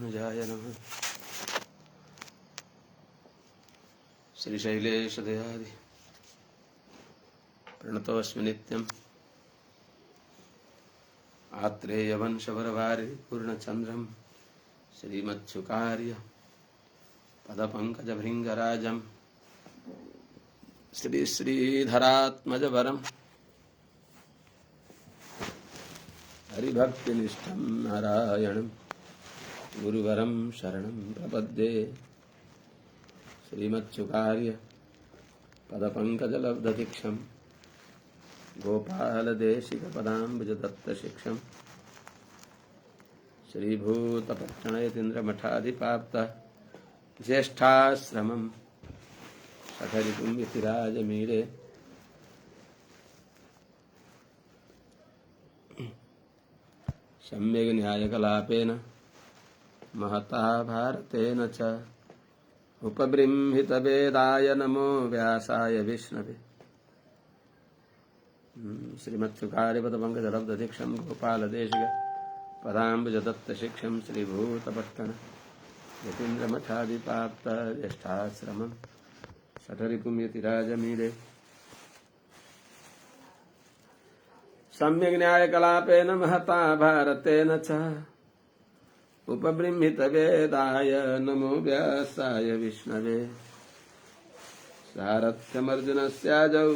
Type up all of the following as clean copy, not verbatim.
रामानुजाय नमः। श्रीशैलेशदयादि प्रणतोऽस्मि नित्यम्। आत्रेयवंशवरवारि पूर्णचन्द्रम् श्रीमत्सुकार्य पदपङ्कजभृङ्गराजम् श्रीश्रीधरात्मजवरम् हरिभक्तिनिष्ठं नारायणं गुरुवरं शरणं प्रपद्ये। श्रीमत्सुकार्य पदपङ्कजलब्धदीक्षं गोपालदेशिकपदाम्बुजदत्तशिक्षं श्रीभूतपट्टणयतीन्द्रमठाधिपाप्त ज्येष्ठाश्रमं सठरिपुं यतिराजमीरे। सम्यग् न्यायकलापेन महता भारतेन च उपबृंहितवेदाय नमो व्यासाय विष्णवे। श्रीमत्सुकार्यपदपङ्कजलब्धदीक्षं गोपालदेशिक पदाम्बुजदत्तशिक्षं श्रीभूतपट्टण यतीन्द्रमठाधिपाप्त ज्येष्ठाश्रमं सठरिपुं यतिराजमीरे। सम्यग् न्यायकलापेन महता भारतेन च उपबृंहितवेदाय नमो व्यासाय विष्णवे। सारथ्यमर्जुनस्याजौ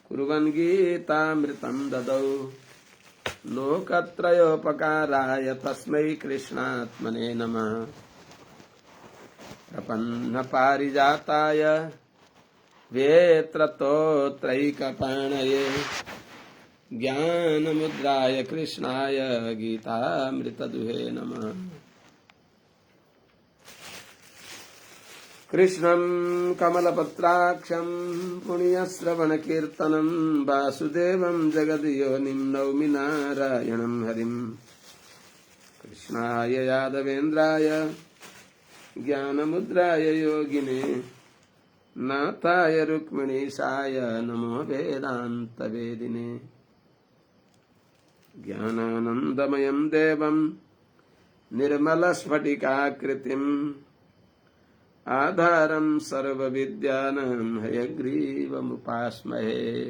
कुर्वन् गीतामृतं ददौ लोकत्रयोपकाराय तस्मै कृष्णात्मने नमः। प्रपन्नपारिजाताय वेत्रतोत्रैकपाणये ज्ञानमुद्राय कृष्णाय गीतामृतदुहे नमः। कृष्णं कमलपत्राक्षं पुण्यश्रवणकीर्तनं वासुदेवं जगद्योनिं नौमि नारायणं हरिं। कृष्णाय यादवेन्द्राय ज्ञानमुद्राय योगिने नाथाय रुक्मिणीशाय नमो वेदान्तवेदिने। ज्ञानानन्दमयं देवं निर्मलस्फटिकाकृतिम् आधारं सर्वविद्यानां हयग्रीवमुपास्महे।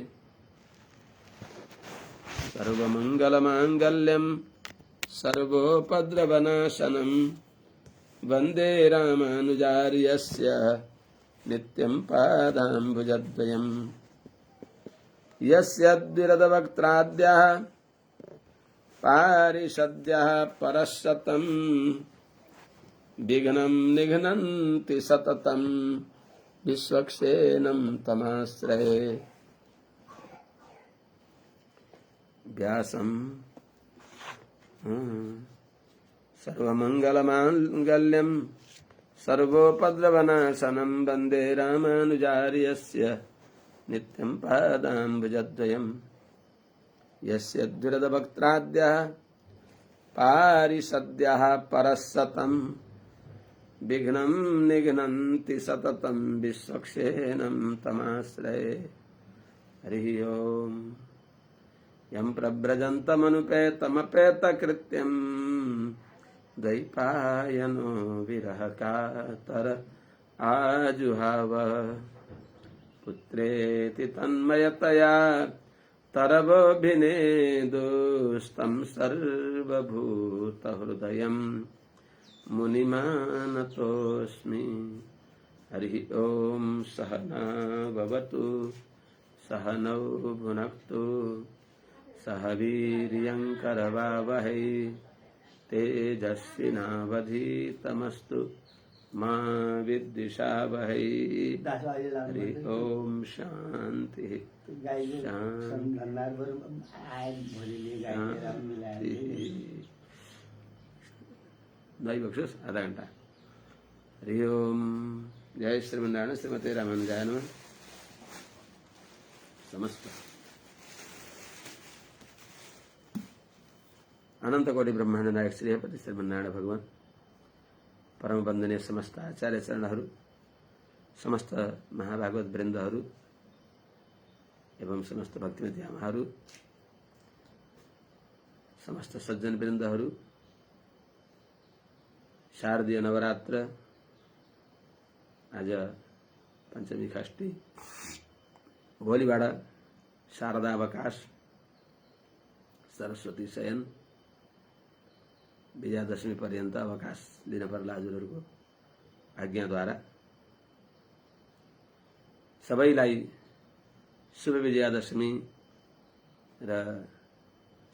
सर्वमङ्गलमाङ्गल्यं सर्वोपद्रवनाशनं वन्दे रामानुजार्यस्य नित्यं पादाम्बुजद्वयम्। यस्य द्विरदवक्त्राद्यः पारिषद्यः परशतं विघ्नं निघ्नन्ति सततं विश्वक्सेनं तमाश्रये। व्यासं सर्वमङ्गलमाङ्गल्यं सर्वोपद्रवनाशनं वन्दे रामानुजार्यस्य नित्यं पादाम्बुजद्वयम्। यस्य द्विरदवक्त्राद्यः पारिषद्यः परशतं विघ्नं निघ्नन्ति सततं विश्वक्सेनं तमाश्रये। हरिः ओम्। यं प्रव्रजन्तमनुपेतमपेतकृत्यं द्वैपायनो विरहकातर आजुहाव। पुत्रेति तन्मयतया तरवोऽभिनेदुस्तं सर्वभूतहृदयं मुनिमानतोऽस्मि। हरिः ओम्। सहना भवतु सहनौ भुनक्तु सह वीर्यङ्करवावहै तेजस्विनावधीतमस्तु मा विद्विषावहै। हरि ओम शांति शांति। दही बख्शुस आधा घंटा। हरि ओम। जय श्रीमन्नारायण। श्रीमते रामानुजाय नमः। समस्त अनंत कोटि ब्रह्मांड नायक श्रीपति श्रीमन्नारायण भगवान परम वंदनीय समस्त आचार्य चरणहरू, समस्त महाभागवत वृन्दहरू एवं समस्त भक्तिमती आमाहरू, समस्त सज्जन वृन्दहरू, शारदीय नवरात्र आज पंचमी षष्ठी भोलिबाट शारदा अवकाश सरस्वती शयन विजयादशमी पर्यन्त अवकाश लिन पर्ला हजुरहरूको आज्ञाद्वारा। सबैलाई शुभ विजयादशमी र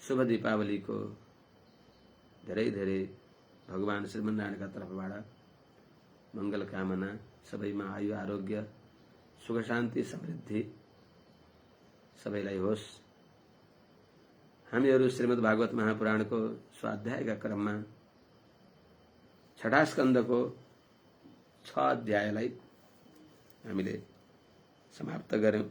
शुभ दीपावलीको धेरै धेरै भगवान श्रीमन्नारायणका तर्फबाट मंगल कामना। सबैमा आयु आरोग्य सुख शान्ति समृद्धि सबैलाई होस्। हामीहरू श्रीमद् भागवत महापुराणको स्वाध्यायका क्रममा छठा स्कन्धको 6 अध्यायलाई हामीले समाप्त गर्यौं।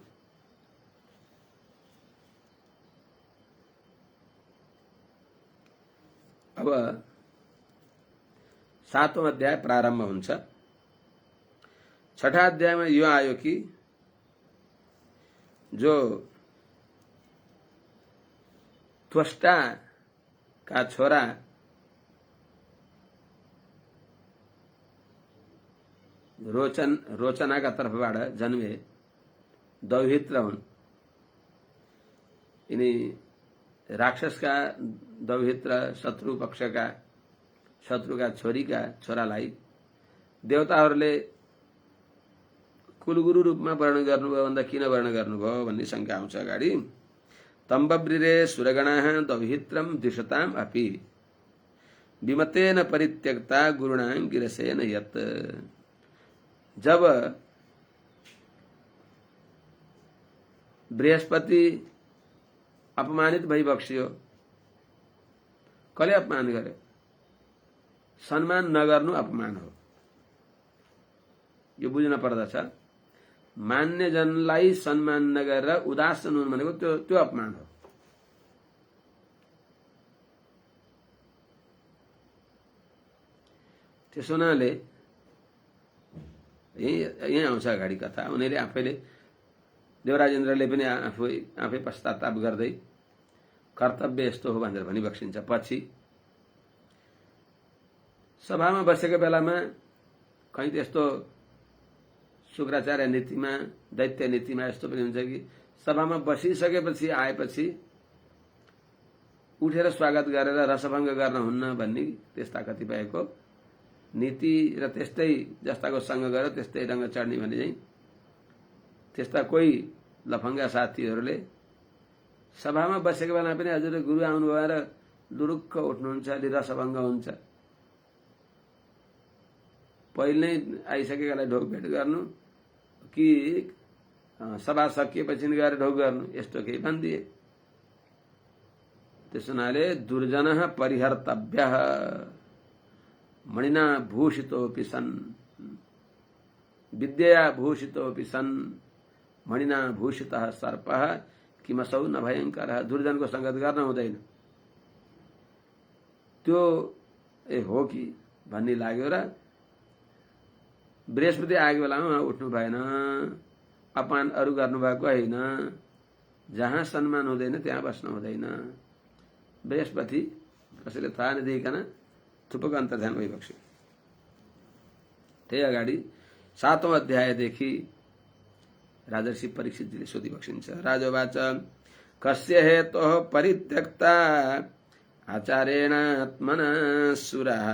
अब 7औं अध्याय प्रारम्भ हुन्छ। छठा अध्यायमा यो आयो कि जो त्वष्टा का छोरा रोचना का तर्फबाट जन्मे दौहित्र हुन्। यिनी राक्षसका दौहित्र शत्रुका छोरीका छोरालाई देवताहरूले कुलगुरु रूपमा वर्णन गर्नुभयो भन्दा किन वर्णन गर्नुभयो भन्ने शंका आउँछ अगाडि। तम्बब्रिरे सुरगणाः दौहित्रम द्विषताम अपि विमतेन परित्यक्ता गुरुणां गिरसेन यत्। जब बृहस्पति अपमानित भई बक्सियो, कसले अपमान गर्यो? सम्मान नगर्नु अपमान हो, यो बुझ्न पर्दछ। मान्य जनलाई सम्मान नगरेर उदासीन हुनु भनेको त्यो अपमान हो। त्यसो हुनाले यही आउँछ अगाडि कथा। उनीहरूले आफैले देवराज इन्द्रले पनि आफै पश्चाताप गर्दै कर्तव्य यस्तो हो भनेर भनिबक्सिन्छ। पछि सभामा बसेको बेलामा कहीँ त्यस्तो शुक्राचार्य नीतिमा दैत्य नीतिमा यस्तो पनि हुन्छ कि सभामा बसिसकेपछि आएपछि उठेर स्वागत गरेर रसभङ्ग गर्न हुन्न भन्ने त्यस्ता कतिपयको नीति र त्यस्तै जस्ताको सँग गर्यो त्यस्तै रंग चढ्ने भने चाहिँ त्यस्ता कोही लफङ्गा साथीहरूले सभामा बसेको बेला पनि हजुर गुरु आउनुभयो र लुरुक्क उठ्नुहुन्छ, अलि रसभङ्ग हुन्छ। पहिल्यै आइसकेकालाई ढोकभेट गर्नु कि सभा सकिएपछि गएर ढोक गर्नु, यस्तो केही भनिदिए। त्यसो हुनाले दुर्जनः परिहर्तव्यः मणिना भूषितोऽपि सन् विद्यया भूषितोऽपि सन् मणिना भूषितः सर्पः किमसौ न भयंकरः। दुर्जनको संगत गर्न हुँदैन, त्यो हो कि भन्ने लाग्यो र बृहस्पति आएको बेलामा उठ्नु भएन। अपमान अरू गर्नुभएको होइन। जहाँ सम्मान हुँदैन त्यहाँ बस्नु हुँदैन। बृहस्पति कसैले थाहा नदिइकन थुप्रोको अन्तर्ध्यान भइबक्स्यो। त्यही अगाडि 7औं अध्यायदेखि राजर्षि परीक्षितजीले सोधिबक्सिन्छ। राजोवाच कस्य हेतोः परित्यक्ता आचार्येणात्मनः सुराः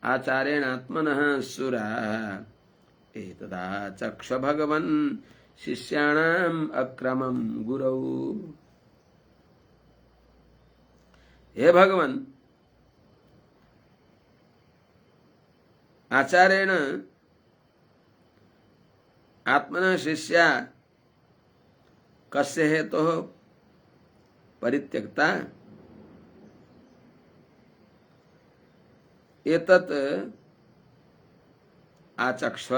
आचार्येणात्मनः सुराः एतदा चक्ष भगवन् शिष्याणाम् अक्रमम् गुरौ। हे भगवन्, आचार्येण आत्मनः शिष्या कस्य हेतोः परित्यक्ता एतत् आचक्ष्व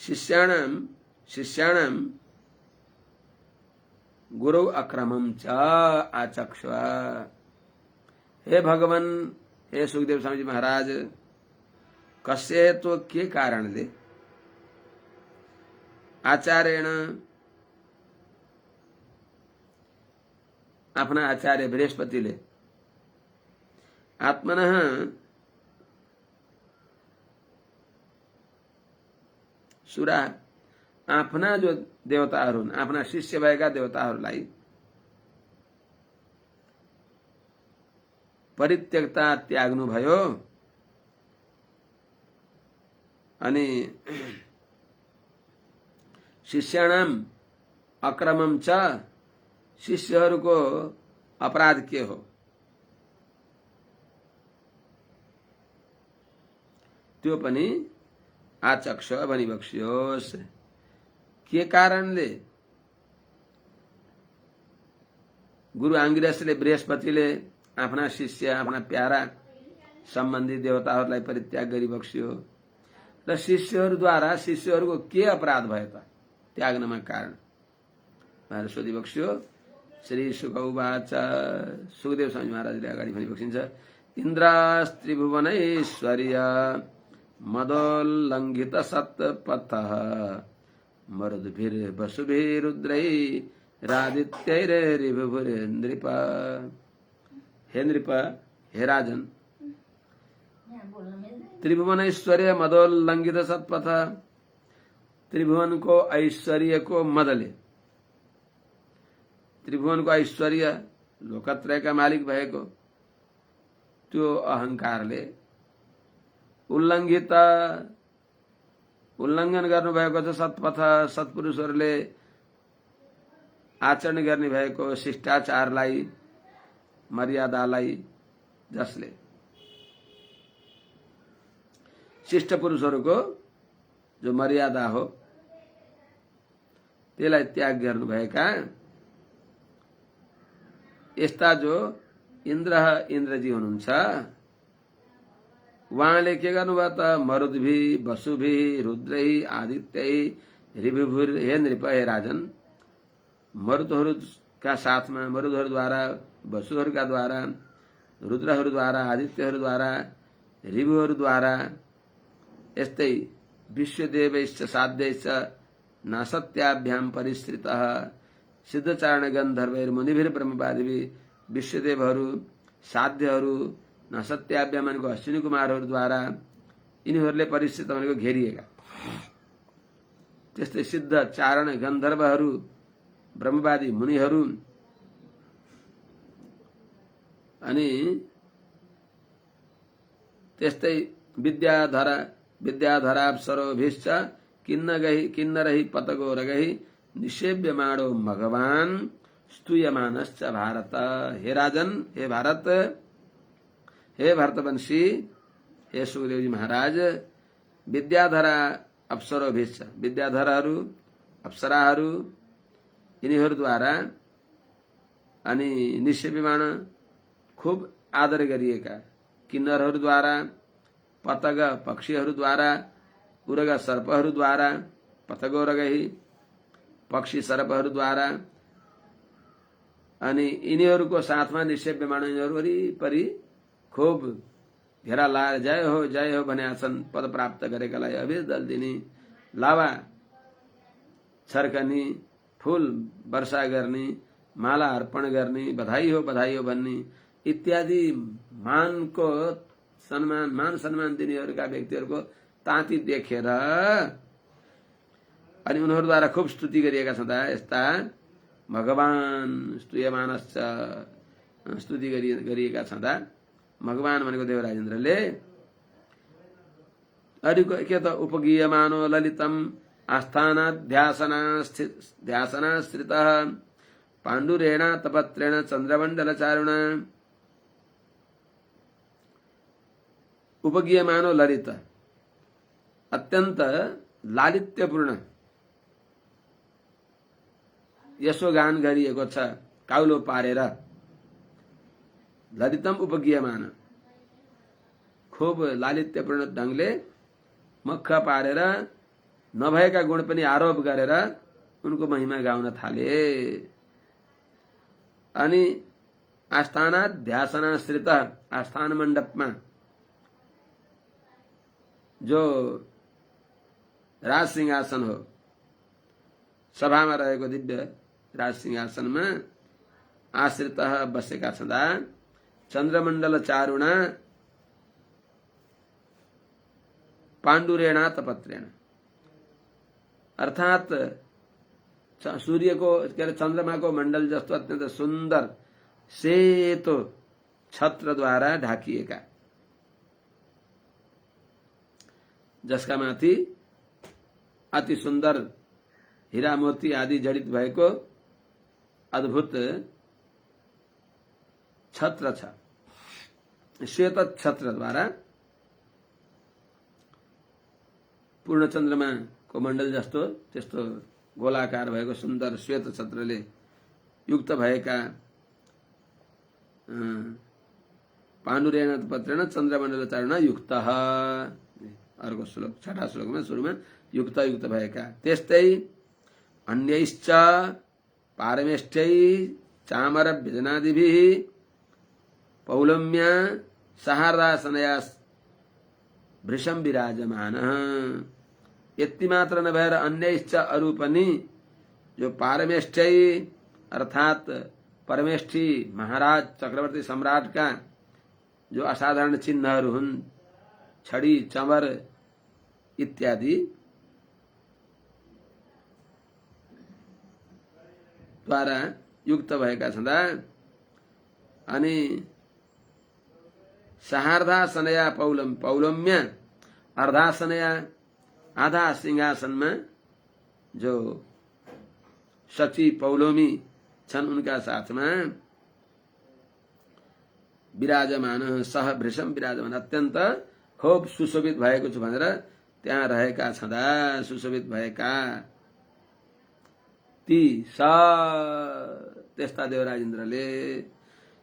शिष्याणां गुरु अक्रमं च आचक्ष्व। हे भगवान, हे सुखदेव स्वामी जी महाराज, कस्य तो के कारणले आचार्येण आफ्ना आचार्य बृहस्पतिले आत्मनः सुरा आफ्ना जो देवताहरू हुन्, आफ्ना शिष्य भएका देवताहरूलाई परित्यक्ता त्याग्नुभयो अनि शिष्याणाम अक्रमम च, शिष्यहरूको अपराध के हो? त्यो पनि आचक्ष भनिबक्सियोस्। के कारणले गुरु आङ्गिरसले बृहस्पतिले आफ्ना शिष्य, आफ्ना प्यारा सम्बन्धी देवताहरूलाई परित्याग गरिबक्सियो र शिष्यहरूद्वारा शिष्यहरूको के अपराध भयो त त्याग्नमा कारण भनेर सोधिबक्सियो। श्री शुक उवाच, सुखदेव स्वामी महाराजले अगाडि भनिबक्सिन्छ, इन्द्रास्त्रिभुवनैश्वर्य मदोल्लङ्घित सत्पथः मरुद्भिर्वसुभिरुद्रैरादित्यैरिभुर्नृप। हे नृप, हे राजन, त्रिभुवन ऐश्वर्य मदोल्लङ्घित सत्पथ, त्रिभुवन को ऐश्वर्य को मदले, त्रिभुवन को ऐश्वर्य लोकत्रय का मालिक भएको त्यो अहंकारले उल्लङ्घन गर्नुभएको छ सत्पथ, सत्पुरुषहरूले आचरण गर्ने भएको शिष्टाचारलाई, मर्यादालाई, जसले शिष्ट पुरुषहरूको जो मर्यादा हो त्यसलाई त्याग गर्नुभएका यस्ता जो इन्द्रजी हुनुहुन्छ, उहाँले के गर्नुभयो त? मरुद्भि वसुभि रुद्रै आदित्यै ऋभुभुर। हे नृप, हे राजन, मरुदहरूका साथमा मरुदहरूद्वारा, वसुहरूका द्वारा, रुद्रहरूद्वारा, आदित्यहरूद्वारा, ऋभुहरूद्वारा, यस्तै विश्वदेवैश्च साध्यैश्च नासत्याभ्याम परिश्रितः सिद्धचारण गन्धर्वैर मुनिभिर ब्रह्मवादिभिः, विश्वदेवहरू, साध्यहरू, नासत्याभ्याम भनेको अश्विनी कुमारहरूद्वारा, यिनीहरूले परिश्रित भनेको घेरिएका, त्यस्तै सिद्ध चारण गन्धर्वहरू, ब्रह्मवादी मुनिहरू, अनि त्यस्तै विद्याधराप्सरोभिश्च किन्नरहि पतगोरगहि निषेव्यमाणो भगवान स्तूयमानश्च भारत। हे राजन, हे भारत, हे भरतवंशी, हे सुखदेव जी महाराज, विद्याधरा अप्सरोभिश्च, विद्याधरहरू, अप्सराहरू, यिनीहरूद्वारा अनि निषेव्यमाण खूब आदर गरिएका किन्नरहरूद्वारा, पतग पक्षीहरूद्वारा, उरग सर्पहरूद्वारा, पतगोरगही पक्षी सर्पहरूद्वारा, अनि यिनीहरूको साथमा निषेव्यमाण यिनीहरू वरिपरि खूब घेरा लाएर जय हो भनेका छन्। पद प्राप्त गरेकालाई अभिदल दिने, लावा छर्कने, फूल वर्षा गर्ने, माला अर्पण गर्ने, बधाई हो भन्ने इत्यादि मान सम्मान दिनेहरूका व्यक्तिहरूको ताती देखेर अनि उनीहरूद्वारा खूब स्तुति गरिएका छँदा यस्ता भगवान स्तूयमानश्च, स्तुति गरिएका छँदा भगवान भनेको देवराजेन्द्रले अरूको के त उपगीयमानो ललितम आस्थानाध्यासनाश्रितः पाण्डुरेण तपत्रेण चन्द्रमण्डलचारुण। उपगीयमानो ललित, अत्यंत लालित्यपूर्ण यशोगान गरिएको छ काउलो पारेर। ललितम उपगीयमान, खूब लालित्यपूर्ण ढंगले मक्ख पारेर नभएका गुण पनि आरोप गरेर उनको महिमा गाउन थाले। अनि आस्थानाध्यासनाश्रित, आस्थान मण्डपमा जो राज सिंहासन हो, सभामा रहेको दिव्य राज सिंहासनमा आश्रित बसेका छँदा चंद्रमंडल चारुणा पांडुरेणा तपत्रेण, अर्थात सूर्य को चंद्रमा को मंडल जस्तो अत्यंत सुंदर सेतो छत्र द्वारा ढाकिएका, जसका माथि अति सुंदर हीरा मोती आदि जडित भएको अद्भुत छत्र छ। श्वेत छत्र द्वारा पूर्ण चन्द्रमा को मण्डल जस्तो त्यस्तो गोलाकार भएको सुन्दर श्वेत छत्रले युक्त भएका पाण्डुरेण पत्रेण चन्द्रमण्डल चारुणा युक्त, अर्को श्लोक छठा श्लोकमा सुरुमा युक्त युक्त भएका। त्यस्तै अन्यैश्च पारमेष्ठै चामर व्यजनादिभिः पौलम्या सहार्दासनया भृशं विराजमानः। यति मात्र नभएर अन्यैश्च अरू पनि जो पारमेष्ठै अर्थात परमेष्ठी महाराज चक्रवर्ती सम्राट का जो असाधारण चिन्हहरू हुन्, छडी चमर इत्यादि द्वारा युक्त भएका छँदा अनि सहार्धासनया पौलम्य अर्धासनया आधा सिंहासनमा जो सची पौलोमी छन् उनका साथमा विराजमान सह भृशम विराजमान अत्यन्त खूब सुशोभित भएको छु भनेर त्यहाँ रहेका छँदा सुशोभित भएका ती त्यस्ता देवराज इन्द्रले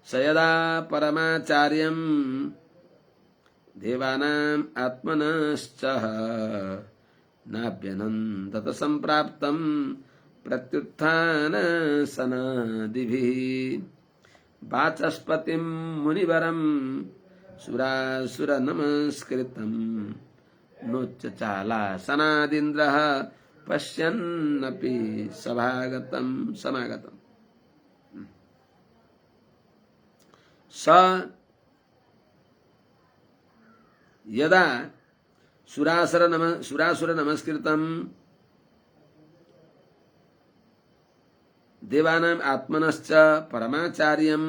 सयदा परमाचार्यम देवानाम आत्मनश्च नाभ्यनन्दत सम्प्राप्तं प्रत्युत्थान सनादिभिः वाचस्पतिं मुनिवरं सुरासुर नमस्कृतं नोच्चचाला सनादिन्द्रः पश्यन्नपि समागतम्। स यदा सुरासुर नमस्कृतं देवानां आत्मनश्च परमाचार्यं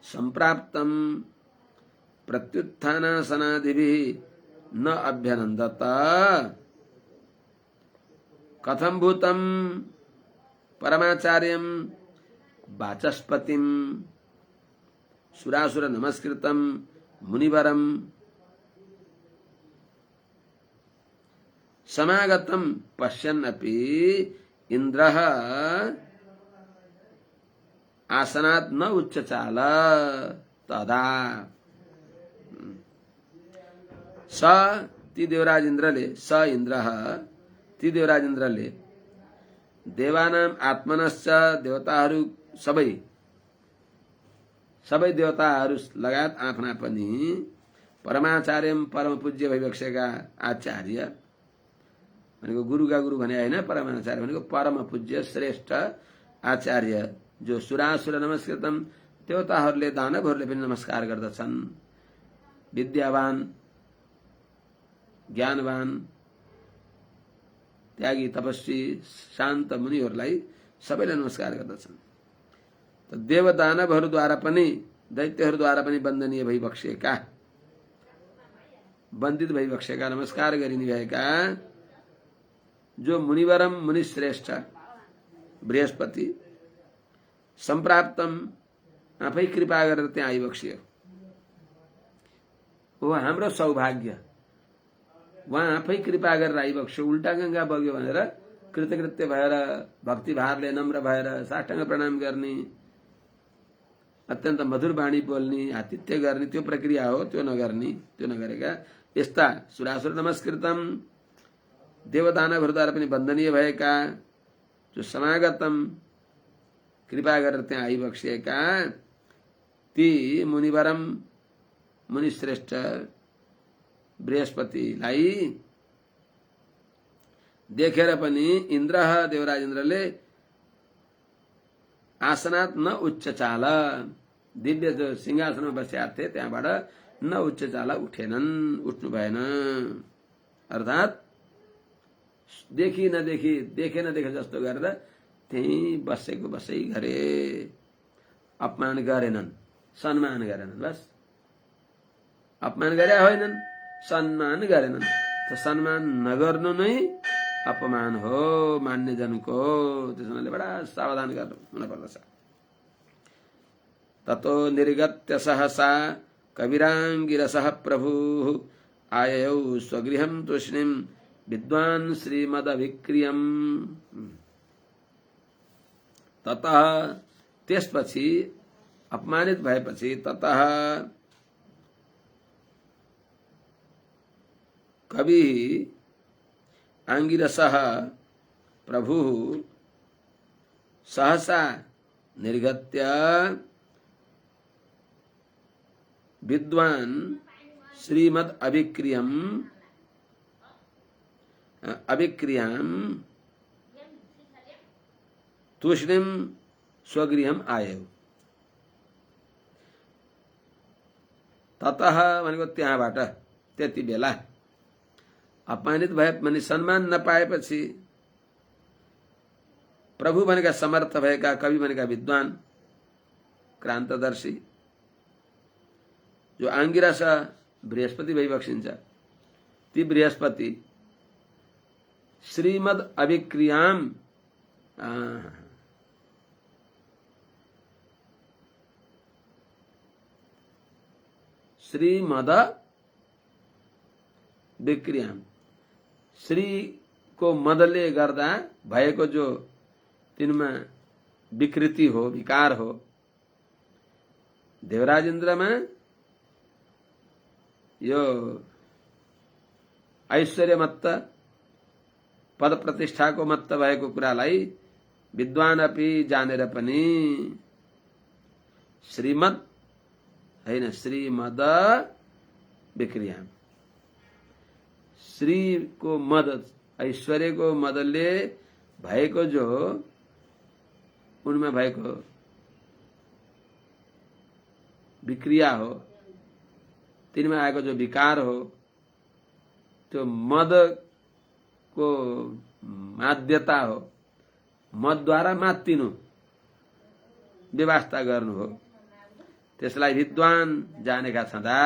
संप्राप्तं प्रत्युत्थानासनादिभिः न अभ्यनन्दत। कथं भूतं परमाचार्यं वाचस्पतिं सुरासुर नमस्कृतं मुनिवरं समागतं पश्यन्नपि इंद्रः आसनात् न उच्चचाल तदा स ती देवराज इन्द्रले ती देवराज इन्द्रले देवानाम आत्मनश्च देवताहरू सबै देवताहरू लगायत आफ्ना पनि परमाचार्यम परम पूज्य भइबसेका आचार्य भनेको गुरुका गुरु भने हैन, परमाचार्य भनेको परम पूज्य श्रेष्ठ आचार्य जो सुरासुर नमस्कृतम देवताहरूले दानवहरूले पनि नमस्कार गर्दछन्। विद्यावान ज्ञानवान त्यागी तपस्वी शान्त मुनिहरूलाई सबैले नमस्कार गर्दछन्। त देव दानवहरूद्वारा पनि दैत्यहरूद्वारा पनि वन्दनीय भइबक्सेका वन्दित भइबक्सेका नमस्कार गरिने भएका जो मुनिवरम मुनिश्रेष्ठ बृहस्पति संप्राप्तम आफै कृपा गरेर त्यहाँ आइबक्सियो हो हाम्रो सौभाग्य। वहाँ आफै कृपा गरेर आइबक्स्यो, उल्टा गंगा बग्यो भनेर कृतकृत्य भएर भक्तिभावले नम्र भएर साष्टाङ्ग प्रणाम गर्ने, अत्यन्त मधुर वाणी बोल्ने, आतिथ्य गर्ने त्यो प्रक्रिया हो, त्यो नगर्ने, त्यो नगरेका यस्ता सुरासुर नमस्कृतम देवदानवहरूद्वारा पनि वन्दनीय भएका जो समागतम कृपा गरेर त्यहाँ आइबक्सिएका ती मुनिवरम मुनिश्रेष्ठ बृहस्पतिलाई देखेर पनि इन्द्र देवराज इन्द्रले आसनात् न उच्चचाल दिव्य जो सिंहासनमा बसेका थिए त्यहाँबाट न उच्च चाला उठेनन्, उठ्नु भएन। अर्थात् देखि नदेखि देखे नदेखे जस्तो गरेर त्यही बसेको बसै गरे, अपमान गरेनन्, सम्मान गरेनन्। बस अपमान गरे होइनन्, सम्मान गरेनन्। त सम्मान नगर्नु नै अपमान हो मान्यजनको। त्यसैले बडा सावधान गर्नु हुन पर्दछ। ततो निर्गत्य सहसा कविराङ्गिरसः प्रभुः आययौ स्वगृहं तूष्णीं विद्वान् श्रीमदभिक्रियम्। ततः त्यसपछि अपमानित भएपछि ततः कवि आङ्गिरसः प्रभुः सहसा निर्गत्य विद्वान् श्रीमद् अभिक्रियां तूष्णीं स्वगृहम् आयौ। ततः भनेको त्यहाँबाट, त्यति बेला अपमानित भए पनि सम्मान नपाएपछि प्रभु भनेका समर्थ भएका, कवि भनेका विद्वान क्रान्तदर्शी जो आङ्गिरस बृहस्पति भइबक्सिन्छ, ती बृहस्पति श्रीमद् अभिक्रियाम श्रीमद विक्रियाम, श्री को मदले गर्दा भएको जो तिनमा विकृति हो, विकार हो, देवराजेन्द्रमा यो ऐश्वर्य मत्त पद प्रतिष्ठाको मत्त भएको कुरालाई विद्वान अपि जानेर पनि श्रीमद हैन श्रीमद विक्रियाम, श्री को मद ऐश्वर्य को मदले भएको जो उनमें भएको विक्रिया हो, तिनमा आएको जो विकार हो, त्यो मद को माध्यता हो, मदद्वारा मात्तिनु व्यवस्था गर्नु हो। त्यसलाई विद्वान जानेका छँदा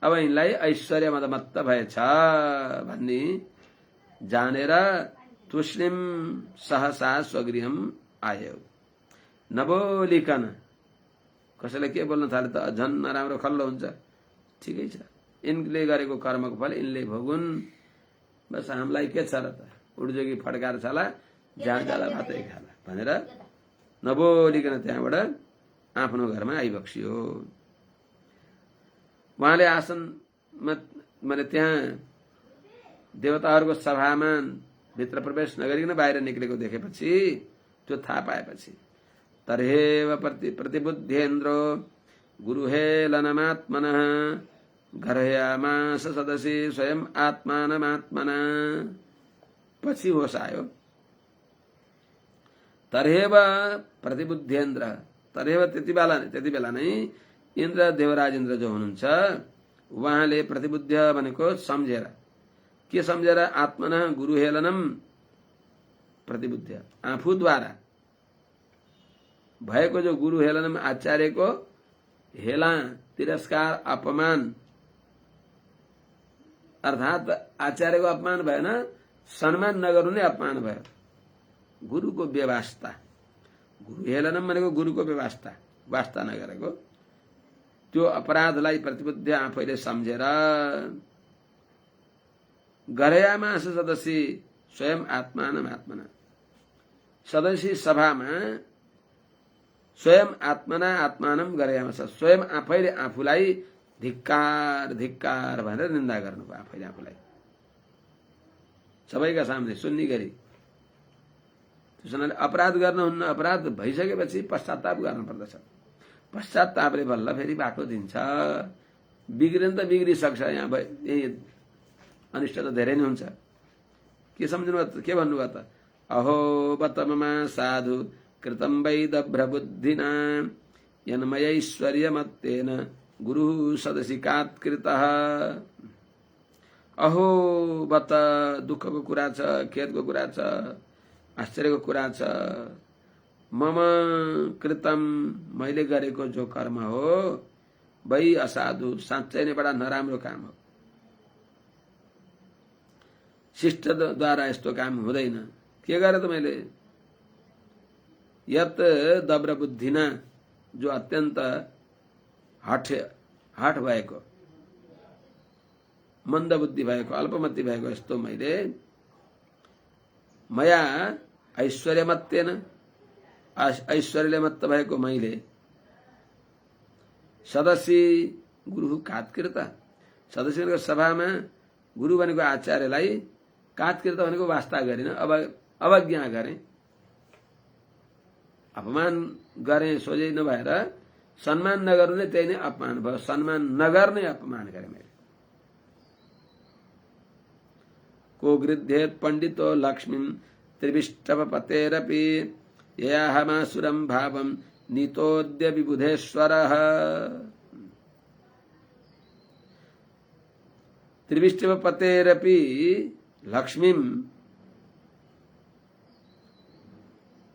अब यिनलाई ऐश्वर्य मदमत्त भएछ भन्ने जानेर तुष्णिम सहसा स्वगृहम आयो। नबोलिकन कसैले के बोल्न थाले त झन् नराम्रो खल्लो हुन्छ। ठिकै छ, यिनले गरेको कर्मको फल यिनले भोगुन्, बस हामीलाई के छ र त, उडजोगी फड्काएर छला जहाँ जाला भातै खाला भनेर नबोलिकन त्यहाँबाट आफ्नो घरमा आइबक्सियो। उहाँले आसन माने त्यहाँ देवताहरूको सभामा भित्र प्रवेश नगरिकन बाहिर निक्लेको देखेपछि, त्यो थाहा पाएपछि तर्हेव प्रतिबुद्धेन्द्रो गुरुहेलनमात्मनः गर्हयामास सदसि स्वयं आत्मानमात्मना। पछि होस आयो। तर्हेव प्रतिबुद्धेन्द्र, तर्हेव त्यति बेला नै इन्द्र देवराजेन्द्र जो हुनुहुन्छ उहाँले प्रतिबुद्ध भनेको सम्झेर, के सम्झेर, आत्मना गुरुहेलनम प्रतिबुद्ध, आफूद्वारा भएको जो गुरुहेलनम आचार्यको हेला तिरस्कार अपमान, अर्थात आचार्यको अपमान भएन, सम्मान नगर्नु नै अपमान भयो। गुरुको व्यवस्था, गुरुहेलनम भनेको गुरुको व्यवस्था, वास्ता नगरेको त्यो अपराधलाई प्रतिबुद्ध आफैले सम्झेर गर्हयामास सदस्य स्वयं आत्मानमात्मना, सदस्य सभामा स्वयं आत्मना आत्मानम गर्हयामास, स्वयं आफैले आफूलाई धिक्कार धिक्कार भनेर निन्दा गर्नुभयो। आफैले आफूलाई सबैका सामने सुन्ने गरी। त्यसैले अपराध गर्नुहुन्न, अपराध भइसकेपछि पश्चाताप गर्नुपर्दछ। पश्चातापले बल्ल फेरि बाटो दिन्छ। बिग्रिन त बिग्रिसक्छ, यहाँ यही अनिष्ट त धेरै नै हुन्छ। के सम्झिनु भयो, के भन्नुभयो त, अहो बत ममा साधु कृतं वै दभ्रबुद्धिना यन्मयैश्वर्यमत्तेन गुरुः सदसि कात्कृतः। अहो बत दुःखको कुरा छ, खेदको कुरा छ, आश्चर्यको कुरा छ। मम कृतम मैले गरेको जो कर्म हो वही असाधु साँच्चै नै बडा नराम्रो काम हो। शिष्टद्वारा यस्तो काम हुँदैन। के गरे त मैले? यत दब्र बुद्धिना जो अत्यन्त हठ भएको, मन्द बुद्धि भएको, अल्पमति भएको यस्तो मैले मया ऐश्वर्यमत्तेन ऐश्वर्यले मत्त भएको मैले सदस्य गुरु कात्कृत सदस्य भनेको सभामा गुरु भनेको आचार्यलाई कात्कृत भनेको वास्ता गरिन, अवज्ञा गरेँ, अपमान गरेँ। सोझै नभएर सम्मान नगर्नु नै त्यही नै अपमान भयो। सम्मान नगर्ने अपमान गरेँ मैले। को गृध्येत पण्डितो लक्ष्मीं त्रिविष्टव पतेरपि ययाहमासुरं भावं नीतोद्य विबुधेश्वरः। त्रिविष्टव पतेरपि लक्ष्मीं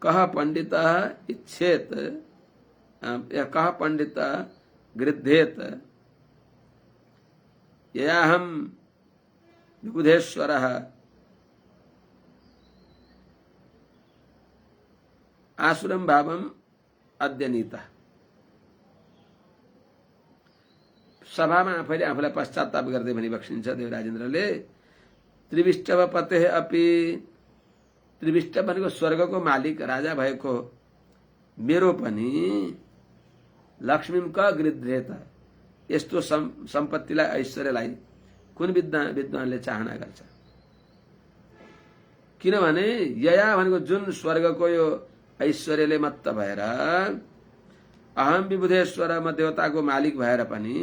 कः पंडितः इच्छेत, कः पंडितः गृध्येत ययाहं विबुधेश्वरः। आसुरं भावम अद्यनीतः। सभामा आफैले आफूलाई पश्चाताप गर्दै भनी बक्सिन्छ देवराजेन्द्रले। त्रिविष्टव पते अपि, त्रिविष्ट भनेको स्वर्गको मालिक राजा भएको मेरो पनि लक्ष्मीम क गृध्येत यस्तो सम्पत्तिलाई ऐश्वर्यलाई कुन विद्वानले चाहना गर्छ? किनभने यया भनेको जुन स्वर्गको यो ऐश्वर्यले मत्त भएर अहम विबुधेश्वर म देवताको मालिक भएर पनि,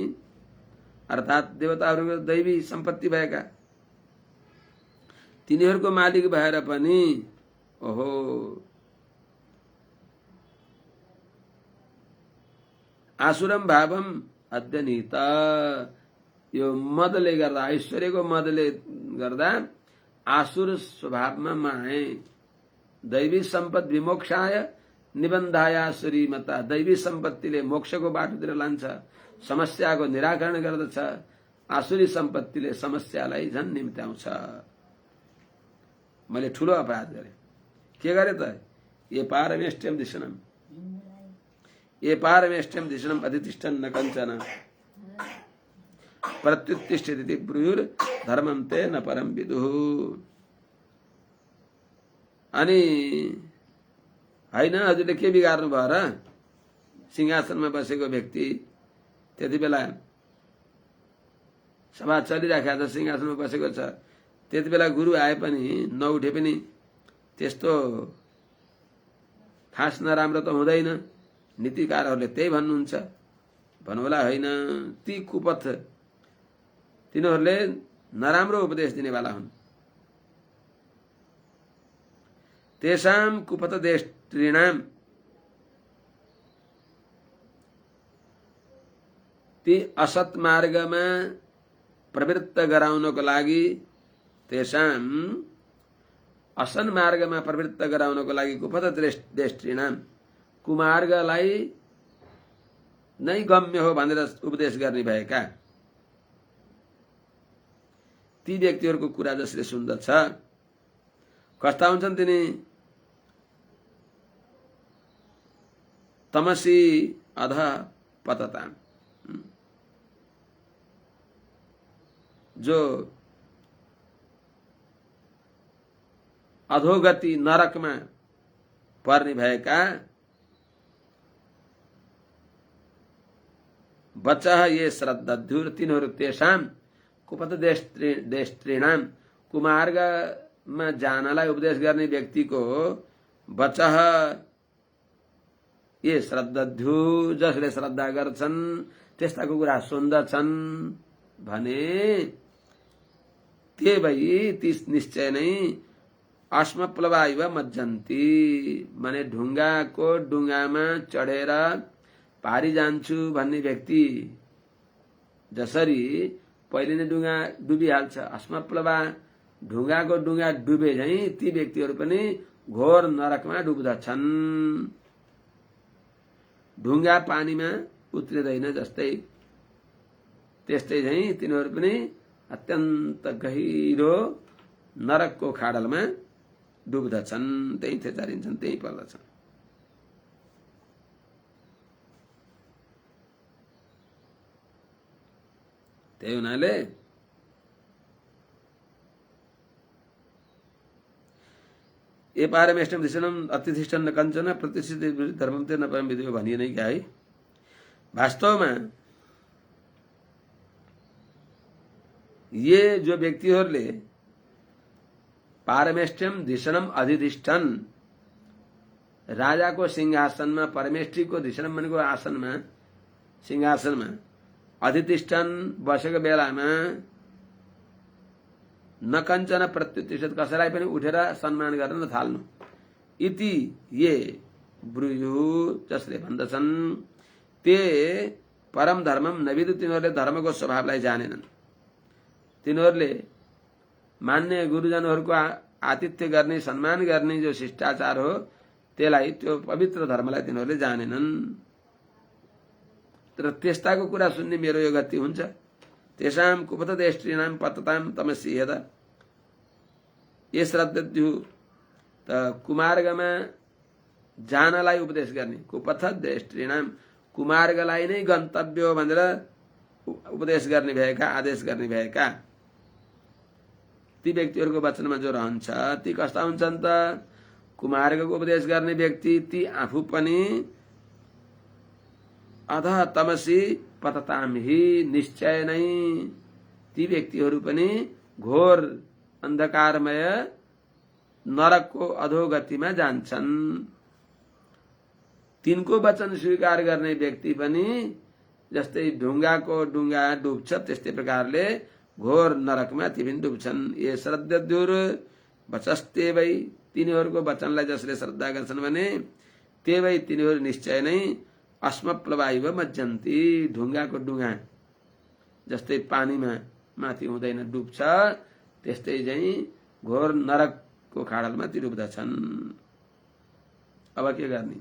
अर्थात् देवताहरूको दैवी सम्पत्ति भएका तिनीहरूको मालिक भएर पनि ओहो आसुरम भावम अद्यनीत, यो मदले गर्दा, ऐश्वर्यको मदले गर्दा आसुर स्वभावमा म आए। दैवी सम्पत्ति विमोक्षाय निबन्धाय आसुरीमता। दैवी सम्पत्तिले मोक्षको बाटोतिर लान्छ, समस्याको निराकरण गर्दछ। आसुरी सम्पत्तिले समस्यालाई झन् निम्त्याउँछ। मैले ठूलो अपराध गरेँ। के गरे त? ये पारमेष्ट्यम दिशनम, ये पारमेष्ट्यम दिशनम अधितिष्ठन् न कञ्चन प्रत्युत्तिष्ठति ब्रूयुर धर्मं ते न परम विदुः। अनि हैन हजुरले के बिगार्नु भयो र? सिंहासनमा बसेको व्यक्ति त्यति बेला सभा चलिराखेको छ, सिंहासनमा बसेको छ, त्यति बेला गुरु आए पनि नउठे पनि त्यस्तो खास नराम्रो त हुँदैन। नीतिकारहरूले त्यही भन्नुहुन्छ, भन्नुहोला होइन। ती कुपथ तिनीहरूले नराम्रो उपदेश दिनेवाला हुन्। तेषां कुपथ देष्ट्रीणाम, ती असत मार्गमा प्रवृत्त गराउनको लागि, तेषां असन मार्गमा प्रवृत्त गराउनको लागि कुपथ देष्ट्रीणाम, कुमार्गलाई नै गम्य हो भनेर उपदेश गर्ने भएका ती व्यक्तिहरूको कुरा जसले सुन्दछ कस्ता हुन्छन् तिनी? तमसी अध पतताम, जो अधोगति नरकमा पर्ने भएका बच्चा ये श्रद्धाधुर तिनीहरू तेषाम कुपथ देष्ट्रीणाम, कुमार्गमा जानलाई उपदेश गर्ने व्यक्तिको बच्चा ये श्रद्धाधु, जसले श्रद्धा गर्छन् त्यस्ताको कुरा सुन्दछन् भने ते भई ती निश्चय नै अस्मप्लवाइव मज्जन्ती, माने ढुङ्गाको डुङ्गामा चढेर पारी जान्छु भन्ने व्यक्ति जसरी पहिले नै डुङ्गा डुबिहाल्छ, अस्मप्लवा ढुङ्गाको डुङ्गा डुबे झैं ती व्यक्तिहरू पनि घोर नरकमा डुब्दछन्। ढुङ्गा पानीमा उत्रिँदैन जस्तै त्यस्तै झैं तिनीहरू पनि अत्यन्त गहिरो नरकको खाडलमा डुब्दछन्, त्यही थेचारिन्छन्, त्यही पर्दछन्। त्यही हुनाले ए पारमेष्टम दिशनम अतिथिष्ठन न कञ्चन प्रतिष्ठित धर्मम ते न परम विधियो भनिए नै क्या है। वास्तवमा ये जो व्यक्तिहरूले पारमेष्टम दिशनम अधिष्ठन राजाको सिंहासनमा परमेष्ठीको दिशनम भनेको आसनमा सिंहासनमा अधिष्ठन बसेको बेलामा नकञ्चन प्रत्युत्तिष्ठित कसैलाई पनि उठेर सम्मान गर्न नथाल्नु। इति ये ब्रुयु जसले भन्दछन् ते परम धर्मम नविदु तिनीहरूले धर्मको स्वभावलाई जानेनन्। तिनीहरूले मान्य गुरुजनहरूको आतिथ्य गर्ने सम्मान गर्ने जो शिष्टाचार हो त्यसलाई त्यो पवित्र धर्मलाई तिनीहरूले जानेनन्। तर त्यस्ताको कुरा सुन्ने मेरो यो गति हुन्छ। तेषाम कुपथ देष्ट्रीनाम पतताम तमसी यदा ये श्रद्धेत्यु त कुमार्गमा जानलाई उपदेश गर्ने कुपथ देष्ट्रीनाम कुमार्गलाई नै गन्तव्य हो भनेर उपदेश गर्ने भएका आदेश गर्ने भएका ती व्यक्तिहरूको वचनमा जो रहन्छ ती कस्ता हुन्छन् त कुमार्गको उपदेश गर्ने व्यक्ति ती आफू पनि अध तमसी पतताम ही निश्चय नै ती व्यक्तिहरू पनि घोर अन्धकारमय नरकको अधोगतिमा जान्छन्। तिनको वचन स्वीकार गर्ने व्यक्ति पनि जस्तै ढुङ्गाको डुङ्गा डुब्छ त्यस्तै प्रकारले घोर नरकमा ती पनि डुब्छन्। ये श्रद्धेद्युर वचस्ते वै तिनीहरूको वचनलाई जसले श्रद्धा गर्छन् भने ते वै तिनीहरू निश्चय नै अस्मप्लवाइव मज्जन्ती ढुङ्गाको डुङ्गा जस्तै पानीमा माथि हुँदैन डुब्छ त्यस्तै चाहिँ घोर नरकको खाडलमा ती डुब्दछन्। अब के गर्ने?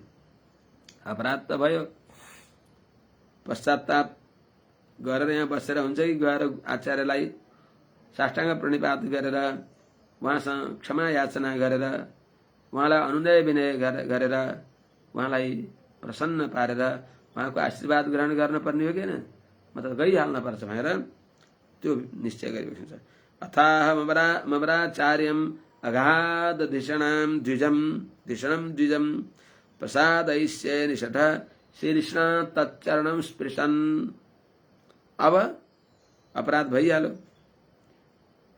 अपराध त भयो, पश्चाताप गरेर यहाँ बसेर हुन्छ कि गएर आचार्यलाई साष्टाङ्ग प्रणिपात गरेर उहाँसँग क्षमा याचना गरेर उहाँलाई अनुनय विनय गरेर उहाँलाई प्रसन्न पारेर उहाँको आशीर्वाद ग्रहण गर्नुपर्ने हो कि होइन? म त गइहाल्न पर्छ भनेर त्यो निश्चय गरिबस्नु छ। अथाह ममराचार्यम अगाध धिषणाम द्विजम प्रसादयिष्ये निषठ श्रीकृष्ण तच्चरणम स्पृशन। अब अपराध भइहाल्यो,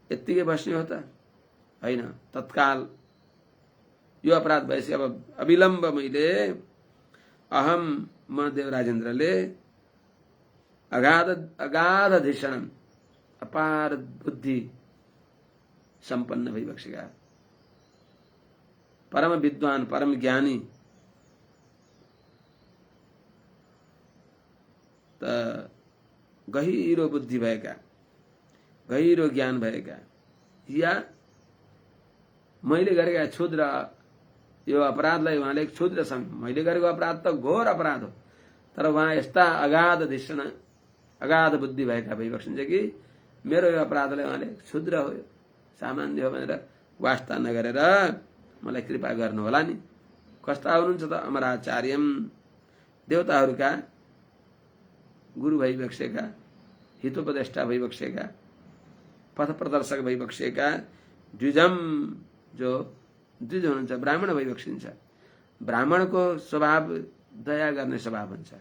यत्तिकै बस्ने हो त होइन, तत्काल यो अपराध भएपछि अब अविलम्ब मैले अहम म देवराजेन्द्रले अगाध धिषणम अपार बुद्धि संपन्न भइबक्सेका परम विद्वान परम ज्ञानी त गहिरो बुद्धि भएका गहिरो ज्ञान भएका या मैले गरेका क्षुद्र यो अपराधलाई उहाँले क्षुद्र मैले गरेको अपराध त घोर अपराध हो, तर उहाँ यस्ता अगाध धिषण अगाध बुद्धि भएका भइबक्सिन्छ कि मेरो यो अपराधलाई उहाँले क्षुद्र हो सामान्य हो भनेर वास्ता नगरेर मलाई कृपा गर्नु होला नि। कस्ता हुनुहुन्छ त अमराचार्यम देवताहरूका गुरु भइबक्सेका हितोपदेष्टा भइबक्सेका पथ प्रदर्शक भइबक्सेका द्विजम जो द्विज हुनुहुन्छ ब्राह्मण भइबक्सिन्छ। ब्राह्मणको स्वभाव दया गर्ने स्वभाव हुन्छ।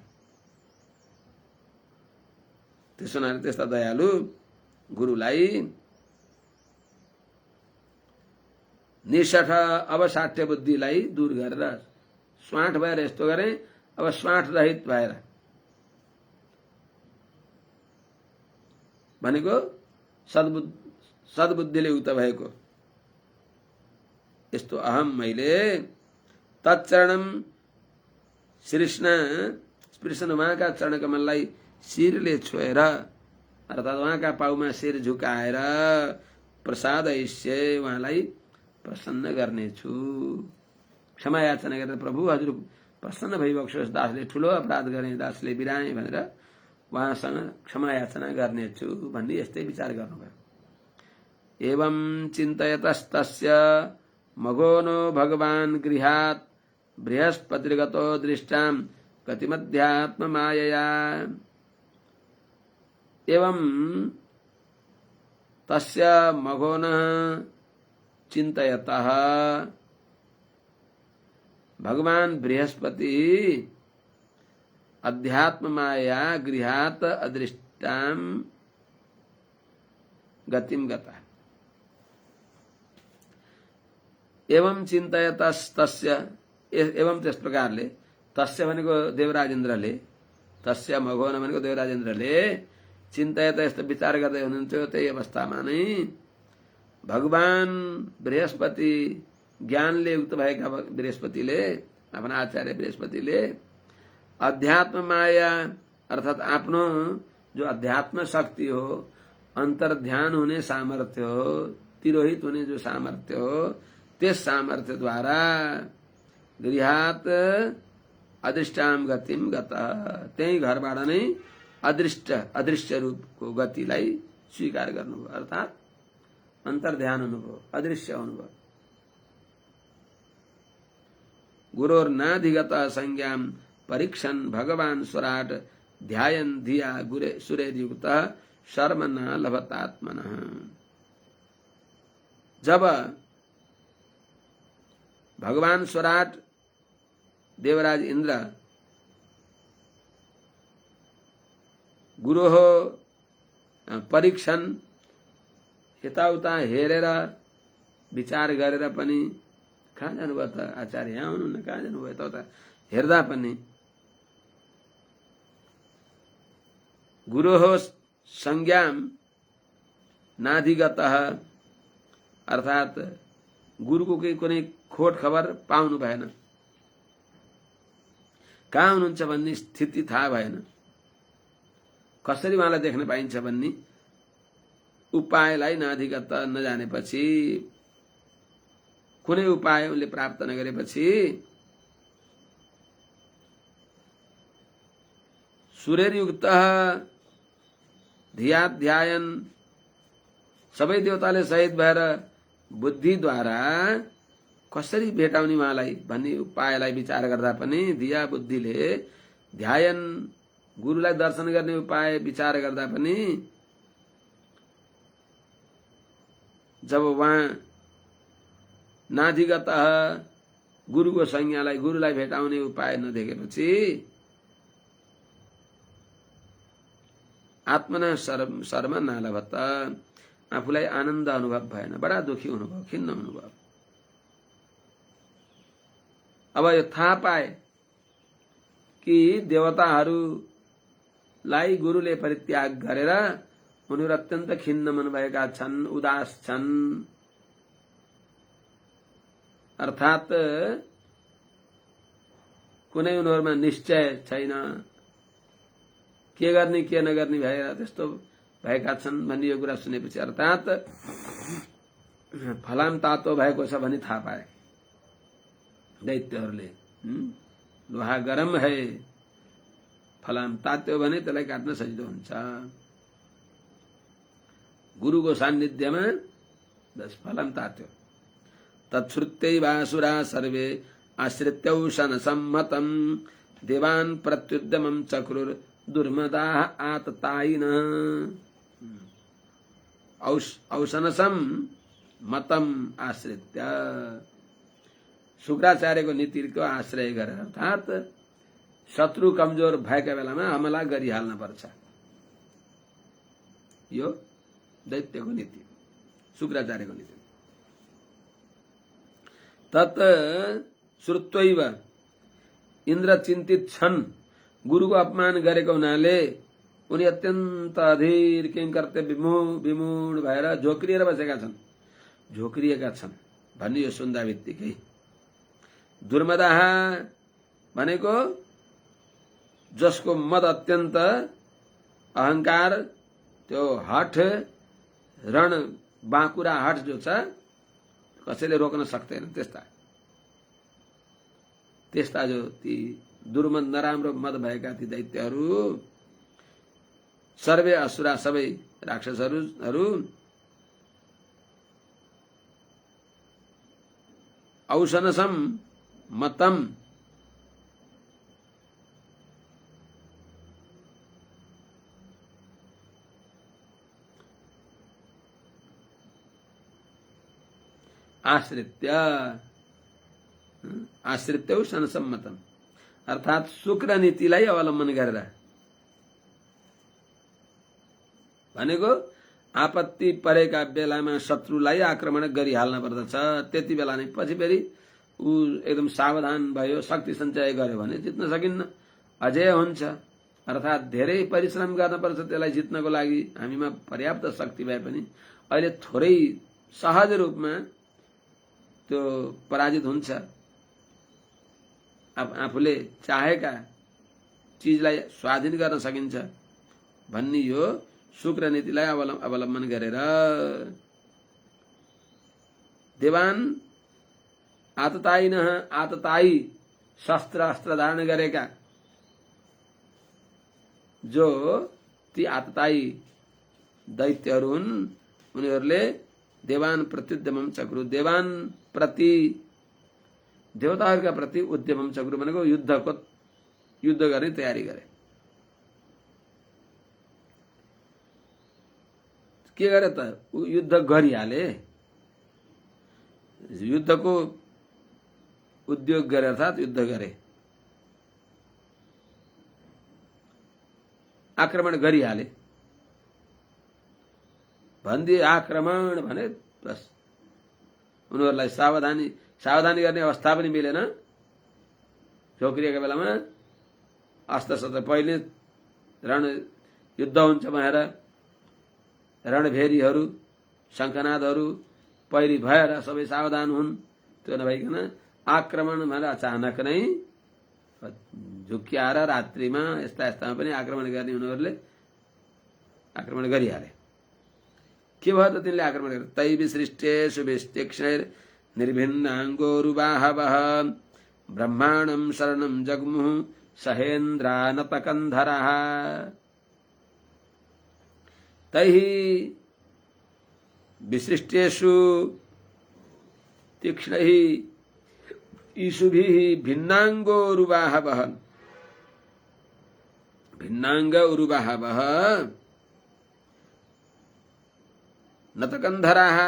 त्यसो हुनाले त्यस्ता दयालु गुरुलाई निष्ठ अवसाठ्य बुद्धिलाई दूर गरेर स्वाठ भएर यस्तो गरे अब स्वाठ रहित भएर भनेको सद्बुद्धिले युक्त भएको यस्तो अहम मैले तच्चरणम श्रीकृष्ण स्पृशन उहाँका चरण कमललाई शिरले छोएर अर्थात् उहाँका पाउमा शिर झुकाएर प्रसाद ऐश्य उहाँलाई प्रसन्न गर्नेछु। क्षमा याचना गरेर प्रभु हजुर प्रसन्न भइबक्सोस्, दासले ठुलो अपराध गरे, दासले बिराए भनेर उहाँसँग क्षमा याचना गर्नेछु भन्ने यस्तै विचार गर्नुभयो। एवं चिन्तयतस्तस्य मघोनो भगवान् गृहात् बृहस्पतिर्गतो दृष्टां गतिमध्यात्म मायया। एवं तस्य मघोनः चिन्तयतः भगवान बृहस्पति अध्यात्म माया गृहात् अदृष्टां गतिम गता। एवं चिन्तयतस्तस्य एवं त्यस प्रकारले तस्य भनेको देवराजेन्द्रले, तस्य मघोन भनेको देवराजेन्द्रले चिन्तयत यस्तो विचार गर्दै हुनुहुन्थ्यो। त्यही अवस्थामा नै भगवान बृहस्पति ज्ञानले युक्त भएका बृहस्पतिले, आफ्ना आचार्य बृहस्पतिले अध्यात्म माया अर्थात् आफ्नो जो अध्यात्म शक्ति हो, अंतर्ध्यान हुने सामर्थ्य हो, तिरोहित हुने जो सामर्थ्य हो, त्यस सामर्थ्य द्वारा गृहात् अदृष्टाम गतिम गता, त्यही घरबाट नै अदृश्य रूपको गतिलाई स्वीकार गर्नुभयो। अर्थात् अंतर्ध्यान हुनुभयो, अदृश्य हुनुभयो। गुरोर्नाधिगत संज्ञां परीक्षन् भगवान स्वराट ध्यायन् धिया गुरे सुरेर्युक्त शर्म न लभतात्मनः। जब भगवान स्वराट देवराज इंद्र गुरु हो परीक्षण यताउता हेरेर विचार गरेर पनि कहाँ जानुभयो त आचार्य, यहाँ हुनुहुन्न, कहाँ जानुभयो यताउता हेर्दा पनि गुरु हो संज्ञाम नाधिगतः अर्थात् गुरुको कुनै खोट खबर पाउनु भएन, कहाँ हुनुहुन्छ भन्ने स्थिति थाहा भएन, कसरी उहाँलाई देख्न पाइन्छ भन्ने उपायलाई नाधिगत नजानेपछि, कुनै उपाय उनले प्राप्त नगरेपछि सूर्ययुक्त धियाध्यायन सबै देवताले सहित भएर बुद्धिद्वारा कसरी भेटाउने उहाँलाई भन्ने उपायलाई विचार गर्दा पनि धिया बुद्धिले ध्यायन गुरुलाई दर्शन गर्ने उपाय विचार गर्दा पनि जब वहाँ नाधिगत गुरुको संज्ञालाई गुरुलाई भेटाउने उपाय नदेखेपछि आत्मना शर्म नालभत आफूलाई आनन्द अनुभव भएन, बडा दुखी हुनुभयो, खिन्न हुनुभयो। अब यो थाहा पाए कि देवताहरूलाई गुरुले परित्याग गरेर उनीहरू अत्यन्त खिन्न मन भएका छन्, उदास छन्, अर्थात् कुनै उनीहरूमा निश्चय छैन, के गर्ने के नगर्ने भएर त्यस्तो भएका छन् भन्ने यो कुरा सुनेपछि अर्थात् फलाम तातो भएको छ भन्ने थाहा पाए दैत्यहरूले। लोहा गरम है, फलाम तात्यो भने त्यसलाई काट्न सजिलो हुन्छ। गुरुको सान्निध्यमा बस फलाम तात्यो। तत्श्रुत्यैवासुरा सर्वे आश्रित्यौषण सम्मतं देवान् प्रत्युद्यमं चक्रुर दुर्मदाः आततायिनः। औषणसम मतम आश्रित्य शुक्राचार्यको नीतिको आश्रय गरेर अर्थात् शत्रु कमजोर भएका बेलामा हमला गरिहाल्न पर्छ, यो दैत्यको नीति, शुक्राचार्यको नीति। तत् श्रुत्वैव इन्द्र चिन्तित छन्, गुरुको अपमान गरेको हुनाले उनी अत्यन्त अधीर किंकर्ते विमूढ भएर झोक्रिएर बसेका छन्, झोक्रिएका छन् भन्ने यो सुन्दा बित्तिकै दुर्मदाह भनेको जसको मद अत्यन्त अहंकार, त्यो हठ, रण बाँकुरा हठ जो छ कसैले रोक्न सक्दैन। त्यस्ता जो ती दुर्मद नराम्रो मद भएका ती दैत्यहरू, सर्वे असुरा सबै राक्षसहरू औसनसम मतम आश्रित्य औसनसम्मतम अर्थात शुक्र नीतिलाई अवलम्बन गरेर भनेको आपत्ति परेका बेलामा शत्रुलाई आक्रमण गरिहाल्न पर्दछ। त्यति बेला नै पछि फेरि ऊ एकदम सावधान भयो, शक्ति सञ्चय गर्यो भने जित्न सकिन्न, अजय हुन्छ। अर्थात धेरै परिश्रम गर्नुपर्छ त्यसलाई जित्नको लागि। हामीमा पर्याप्त शक्ति भए पनि अहिले थोरै सहज रूपमा त्यो पराजित हुन्छ। आफूले चाहेका चिजलाई स्वाधीन गर्न सकिन्छ भन्ने यो शुक्र नीतिलाई अवलम्बन गरेर देवान आततायी शस्त्र अस्त्र धारण गरेका जो ती आततायी दैत्यहरू हुन्, उनीहरूले देवान प्रत्युद्यमम चक्रु, देवान प्रति देवताहरूका प्रति उद्यमम चक्रु भनेको युद्ध गर्ने तयारी गरे। के गरे त? युद्ध गरिहाले, युद्धको उद्योग गरे, अर्थात युद्ध गरे, आक्रमण गरिहाले। भनिदिए आक्रमण भने बस उनीहरूलाई सावधानी गर्ने अवस्था पनि मिलेन। झोक्रिएका बेलामा अस्त्र शस्त्र पहिले रण युद्ध हुन्छ भनेर रणभेरीहरू शङ्खनादहरू पैरी भएर सबै सावधान हुन्। त्यो नभइकन आक्रमण भनेर अचानक नै झुक्क्याएर रात्रिमा यस्तामा पनि आक्रमण गर्ने उनीहरूले आक्रमण गरिहाले। के भयो त तिनले आक्रमण गरे? तै विसृष्टेषु विस्तीक्ष्णैर् निर्भिन्नाङ्गोरुबाहवः ब्रह्माणं शरणं जग्मुः सहेन्द्रानतकन्धरः। तैः विसृष्टेषु तीक्ष्णैः ईशुभिः भिन्नाङ्गो उरुबाहवः नतकन्धराः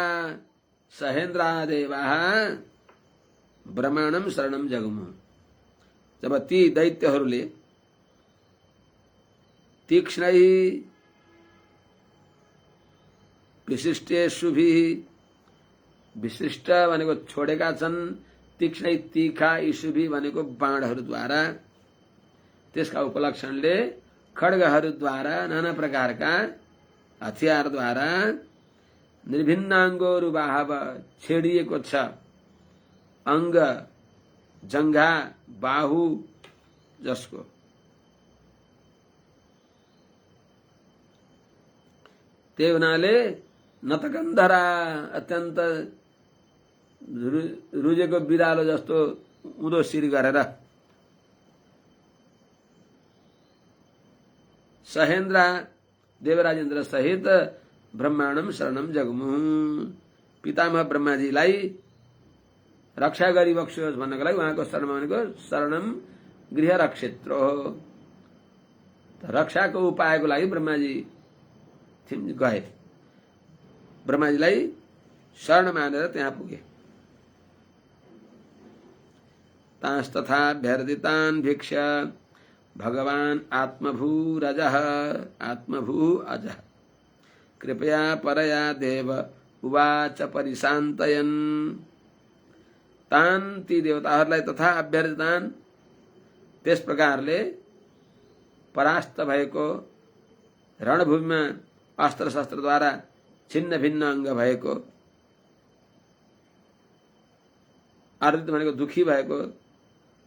सहेन्द्रादेवाः ब्रह्माणं शरणं जग्मुः। जब ती दैत्यहरूले तीक्ष्णैः विशिष्टेषुभिः, विशिष्ट भनेको छोडेका छन्, तीक्ष्णै तीखा, ईशुभि भनेको बाणहरूद्वारा, त्यसका उपलक्षणले खड्गहरूद्वारा नाना प्रकारका हतियारद्वारा निर्भिन्नाङ्गोरुबाहव छेडिएको छ अङ्ग जङ्घा बाहु जसको। त्यही हुनाले नतकन्धरा अत्यन्त रुजेको बिरालो जस्तो उँधो शिर गरेर सहेन्द्र देवराजेन्द्र सहित ब्रह्माणम शरणम जग्मुः, पितामह ब्रह्माजीलाई रक्षा गरिबक्सोस् भन्नको लागि उहाँको शरण भनेको शरणम गृह रक्षेत्र हो। रक्षाको उपायको लागि ब्रह्माजी गए, ब्रह्माजीलाई शरण मानेर त्यहाँ पुगे। तांस्तथाभ्यर्दितान् भिक्ष्य भगवान् आत्मभूरजः अजः कृपया परया देव उवाच परिशान्तयन्। तान् ती देवताहरूलाई तथा अभ्यर्दितान् त्यस प्रकारले परास्त भएको रणभूमिमा अस्त्र शस्त्रद्वारा छिन्न भिन्न अङ्ग भएको, आर्दित भनेको दुखी भएको,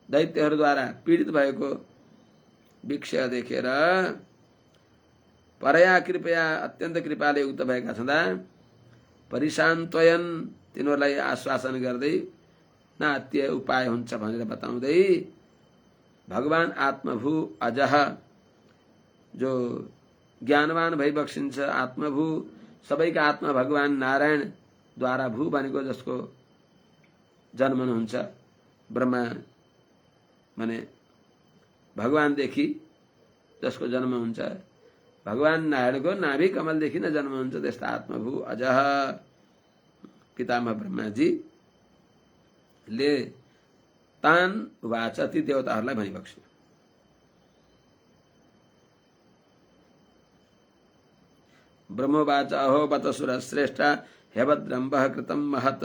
दैत्यहरूद्वारा पीडित भएको भिक्षा देखेर परया कृपया अत्यन्त कृपाले युक्त भएका छँदा परिशान्तयन तिनीहरूलाई आश्वासन गर्दै नात्य उपाय हुन्छ भनेर बताउँदै भगवान आत्मभू अजह जो ज्ञानवान भई बक्सिन्छ आत्मभू सबैका आत्मा भगवान नारायण द्वारा भू भनेको जसको जन्म हुन्छ ब्रह्मा माने भगवानदेखि जसको जन्म हुन्छ भगवान नारायणको नाभि कमलदेखि नै जन्म हुन्छ त्यस्ता आत्मभू अजह पितामह ब्रह्माजी ले तान वाच ती देवताहरूलाई भनिबक्स्यो ब्रह्मवाच अहो बत सुर श्रेष्ठ ह्यभद्रं वः कृतं महत्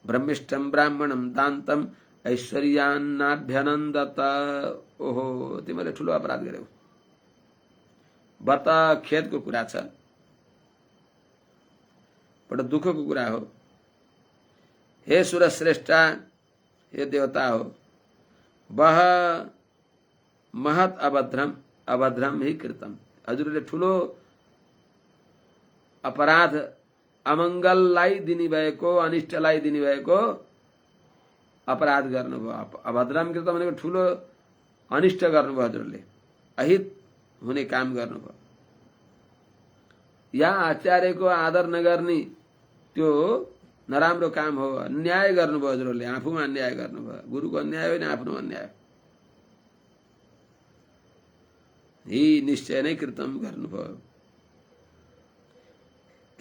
ब्रह्मिष्ठं ब्राह्मणं दान्तं ऐश्वर्यान्नाभ्यनन्दत ओहो तिमीले ठुलो अपराध गर्यौ बत खेदको कुरा छ बडो दुःखको कुरा हो हे सुर श्रेष्ठ हे देवता हो वह महत अभद्रम अभद्रम ही कृतम हजुरले ठुलो अपराध अमङ्गललाई दिने भएको अनिष्टलाई दिने भएको अपराध गर्नुभयो अभद्रम कृतम भनेको ठुलो अनिष्ट गर्नुभयो हजुरले अहित हुने काम गर्नुभयो या आचार्यको आदर नगर्ने त्यो नराम्रो काम हो अन्याय गर्नुभयो हजुरले आफूमा अन्याय गर्नुभयो गुरुको अन्याय होइन आफ्नो अन्याय ही निश्चय नै कृतम गर्नुभयो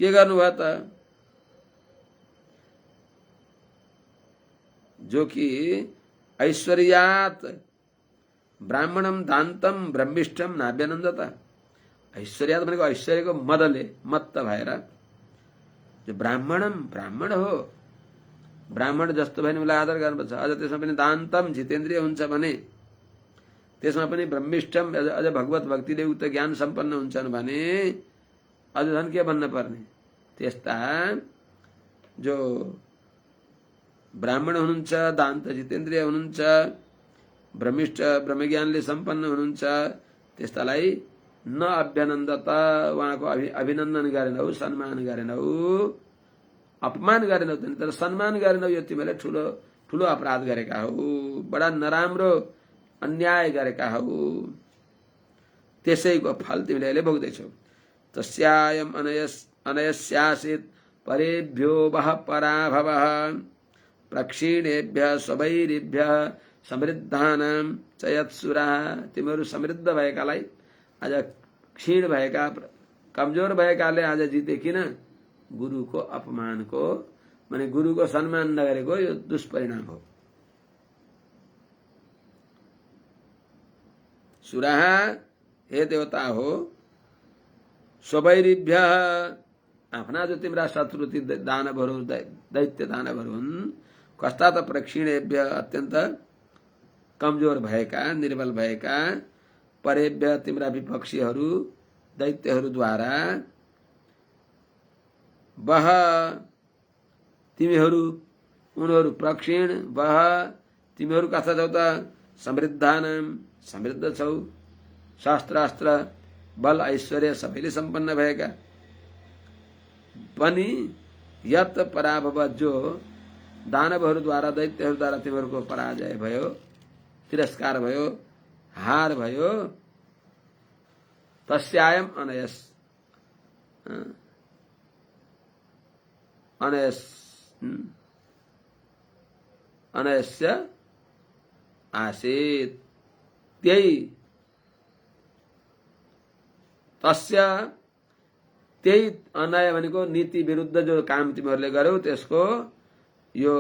के गर्नुभयो त जो कि ऐश्वर्यात ब्राह्मणम दान्तम ब्रह्मिष्ठम नाभ्यनन्दत ऐश्वर्यात भनेको ऐश्वर्यको मदले मत्त भएर जो ब्राह्मणम ब्राह्मण हो ब्राह्मण जस्तो भयो भने मलाई आदर गर्नुपर्छ अझ त्यसमा पनि दान्तम जितेन्द्रिय हुन्छ भने त्यसमा पनि ब्रह्मिष्ठम अझ भगवत भक्तिले उक्त ज्ञान सम्पन्न हुन्छन् भने अझ झन् के भन्न पर्ने त्यस्ता जो ब्राह्मण हुनुहुन्छ दान्त जितेन्द्रिय हुनुहुन्छ ब्रह्मिष्ठ ब्रह्मज्ञानले सम्पन्न हुनुहुन्छ त्यस्तालाई न अभ्यनन्दत उहाँको अभिनन्दन गरेनौ सम्मान गरेनौ अपमान गरेनौ तर सम्मान गरेनौ यो तिमीले ठुलो ठुलो अपराध गरेका हौ बडा नराम्रो अन्याय गरेका हौ त्यसैको फल तिमीले अहिले भोग्दैछौ तस्यायम अनयस्यासित परेभ्यो वह पराभवः प्रक्षीणेभ्य स्वैरिभ्य समृद्धानां चयत्सुरा तिमीहरू समृद्ध भएकालाई आज क्षीण भएका कमजोर भएकाले आज जिते किन गुरुको अपमानको माने गुरुको सम्मान नगरेको यो दुष्परिणाम हो सुराः हे देवता हो स्वैरिभ्य आफ्ना जो तिम्रा शत्रु दानवहरू दैत्य दानवहरू हुन् कस्ता त प्रक्षीणेभ्य अत्यन्त कमजोर भएका निर्बल भएका परेभ्य तिम्रा विपक्षीहरू दैत्यहरूद्वारा वह तिमीहरू उनीहरू प्रक्षीण वह तिमीहरू कस्ता छौ त समृद्धानां समृद्ध छौ शास्त्रास्त्र बल ऐश्वर्य सबैले सम्पन्न भएका पनि यत पराभव जो दानवहरूद्वारा दैत्यहरूद्वारा तिमीहरूको पराजय भयो तिरस्कार भयो हार भयो तस्यायम अनयस अनयस अनयस्य आसीत त्यही तस्य त्यही अनय भनेको नीति विरुद्ध जो काम तिमीहरूले गर्यौ त्यसको यो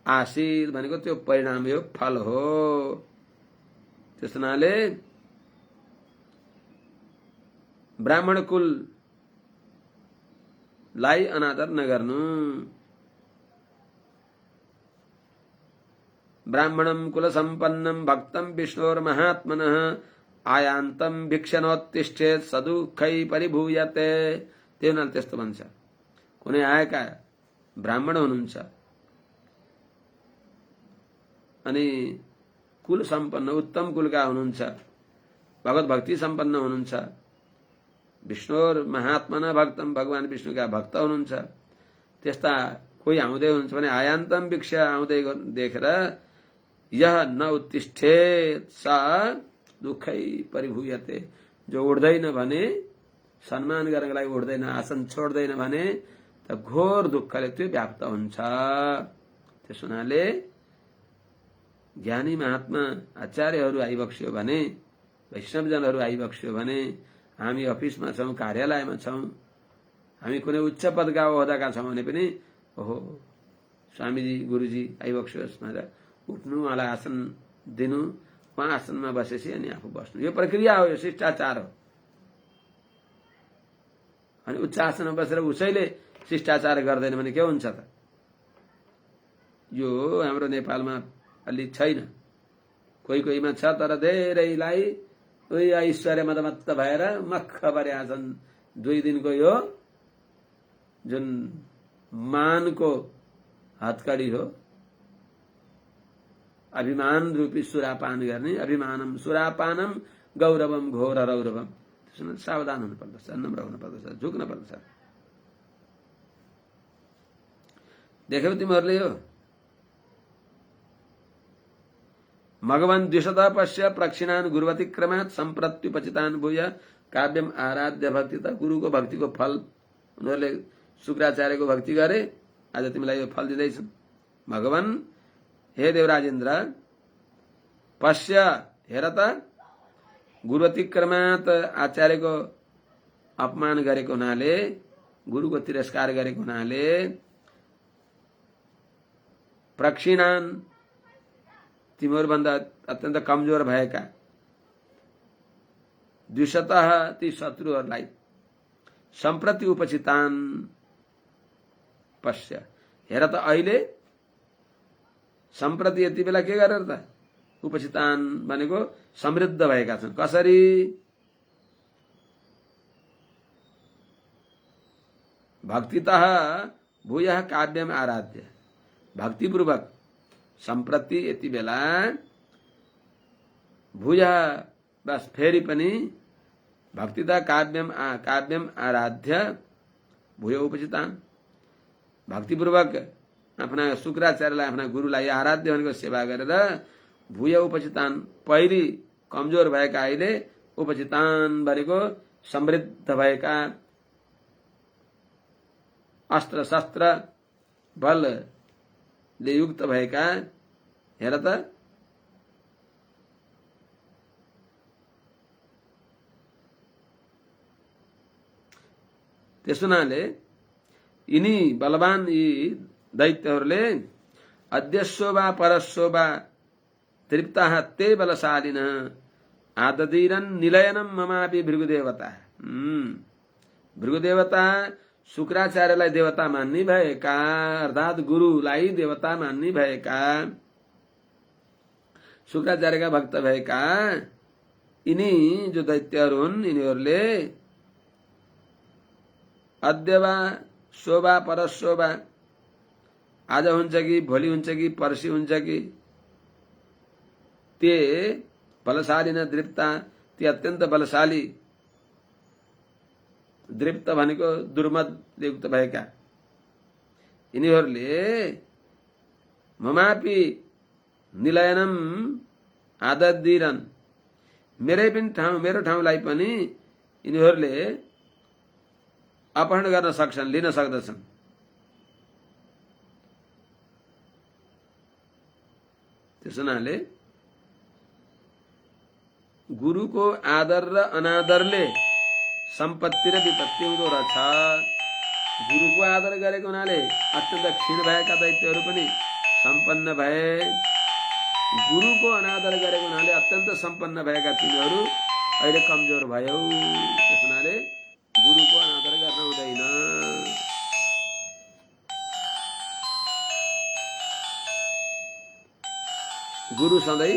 आशीष भनेको त्यो परिणाम यो फल हो त्यस हुनाले ब्राह्मण कुल लाई अनादर नगर्नु ब्राह्मणं कुल सम्पन्नं भक्तं विष्णोर महात्मनः आयान्तं भिक्षनोत्तिष्ठेत सदुःखै परिभूयते त्यो हुनाले त्यस्तो भन्छ कुनै आएका ब्राह्मण हुनुहुन्छ अनि कुल सम्पन्न उत्तम कुलका हुनुहुन्छ भगवत भक्ति सम्पन्न हुनुहुन्छ, विष्णु महात्मना भक्तम, भगवान विष्णुका भक्त हुनुहुन्छ, त्यस्ता कोही आउँदै हुनुहुन्छ भने आयान्तम भिक्ष आउँदै देखेर यह न उत्तिष्ठेत सा दुःखै परिभूयते, जो उड्दैन भने सम्मान गर्नका लागि उड्दैन, आसन छोड्दैन भने त घोर दुःखले त्यो व्याप्त हुन्छ। त्यस हुनाले ज्ञानी महात्मा आचार्यहरू आइबक्स्यो भने, वैष्णवजनहरू आइबक्स्यो भने, हामी अफिसमा छौँ, कार्यालयमा छौँ, हामी कुनै उच्च पदका ओहदाका छौँ भने पनि ओहो स्वामीजी गुरुजी आइबक्स्योस् भनेर उठ्नु, उहाँलाई आसन दिनु, उहाँ आसनमा बसेपछि अनि आफू बस्नु, यो प्रक्रिया हो, यो शिष्टाचार हो। अनि उच्च आसनमा बसेर उसैले शिष्टाचार गर्दैन भने के हुन्छ त? यो हाम्रो नेपालमा अलि छैन, कोही कोहीमा छ, तर धेरैलाई उही ऐश्वर्य मदमत्त भएर मक्ख परेका छन्। 2 दिनको यो जुन मानको हतकडी हो, अभिमान रूपी सुरापान गर्ने, अभिमानम सुरापानम गौरवम घोर रौरवम। त्यसमा सावधान हुनुपर्दछ, नम्र हुनुपर्दछ, झुक्न पर्दछ। देख्यौ तिमीहरूले यो भगवान द्विषतः पश्य प्रक्षिणान गुरुवती क्रमात् सम्प्रत्युपचितान भूय काव्यम आराध्य भक्ति। त गुरुको भक्तिको फल उनीहरूले शुक्राचार्यको भक्ति गरे, आज तिमीलाई यो फल दिँदैछन्। भगवान हे देवराजेन्द्र पश्य हेर त, गुरुवती क्रमात् आचार्यको अपमान गरेको हुनाले, गुरुको तिरस्कार गरेको हुनाले, प्रक्षिणान तिमीहरूभन्दा अत्यन्त कमजोर भएका, द्विषतः ती शत्रुहरूलाई, सम्प्रति उपचितान पश्य हेर त, अहिले सम्प्रति यति बेला के गरेर त, उपचितान भनेको समृद्ध भएका छन्। कसरी? भक्तितः भूयः काव्यम आराध्य, भक्तिपूर्वक सम्प्रति यति बेला, भूयः बस फेरि पनि, भक्तितः काव्यम आराध्य भूय उपचितान, भक्तिपूर्वक आफ्ना शुक्राचार्यलाई, आफ्ना गुरुलाई आराध्य भनेको सेवा गरेर भूय उपचितान, पहिले कमजोर भएका अहिले उपचितान भनेको समृद्ध भएका, अस्त्र शस्त्र बलले युक्त भएका, हेर त त्यस हुनाले यिनी बलवान यी दैत्यहरूले अद्यस्व वा परस्व वा तृप्ताः ते बलशालिन आददीरन निलयनम ममापि भृगुदेवता। भृगुदेवता शुक्राचार्यलाई देवता मान्ने भएका, अर्थात गुरुलाई देवता मान्ने भएका, शुक्राचार्यका भक्त भएका यिनी जो दैत्यहरू हुन्, यिनीहरूले अद्य वा शोभा परशोभा, आज हुन्छ कि भोलि हुन्छ कि पर्सि हुन्छ कि, ते बलशाली न दृप्ता, ती अत्यन्त बलशाली, दृप्त भनेको दुर्मदले युक्त भएका, यिनीहरूले ममापि निलयनम आददीरन, मेरो ठाउँलाई पनि यिनीहरूले अपहरण गर्न सक्छन्, लिन सक्दछन्। त्यस हुनाले गुरुको आदर र अनादरले सम्पत्ति र विपत्ति हुँदो रहेछ। गुरुको आदर गरेको हुनाले अत्यन्त क्षीण भएका दैत्यहरू पनि सम्पन्न भए, गुरुको अनादर गरेको हुनाले अत्यन्त सम्पन्न भएका तिनीहरू अहिले कमजोर भयौ। त्यस हुनाले गुरुको अनादर गर्न हुँदैन। गुरु सधैँ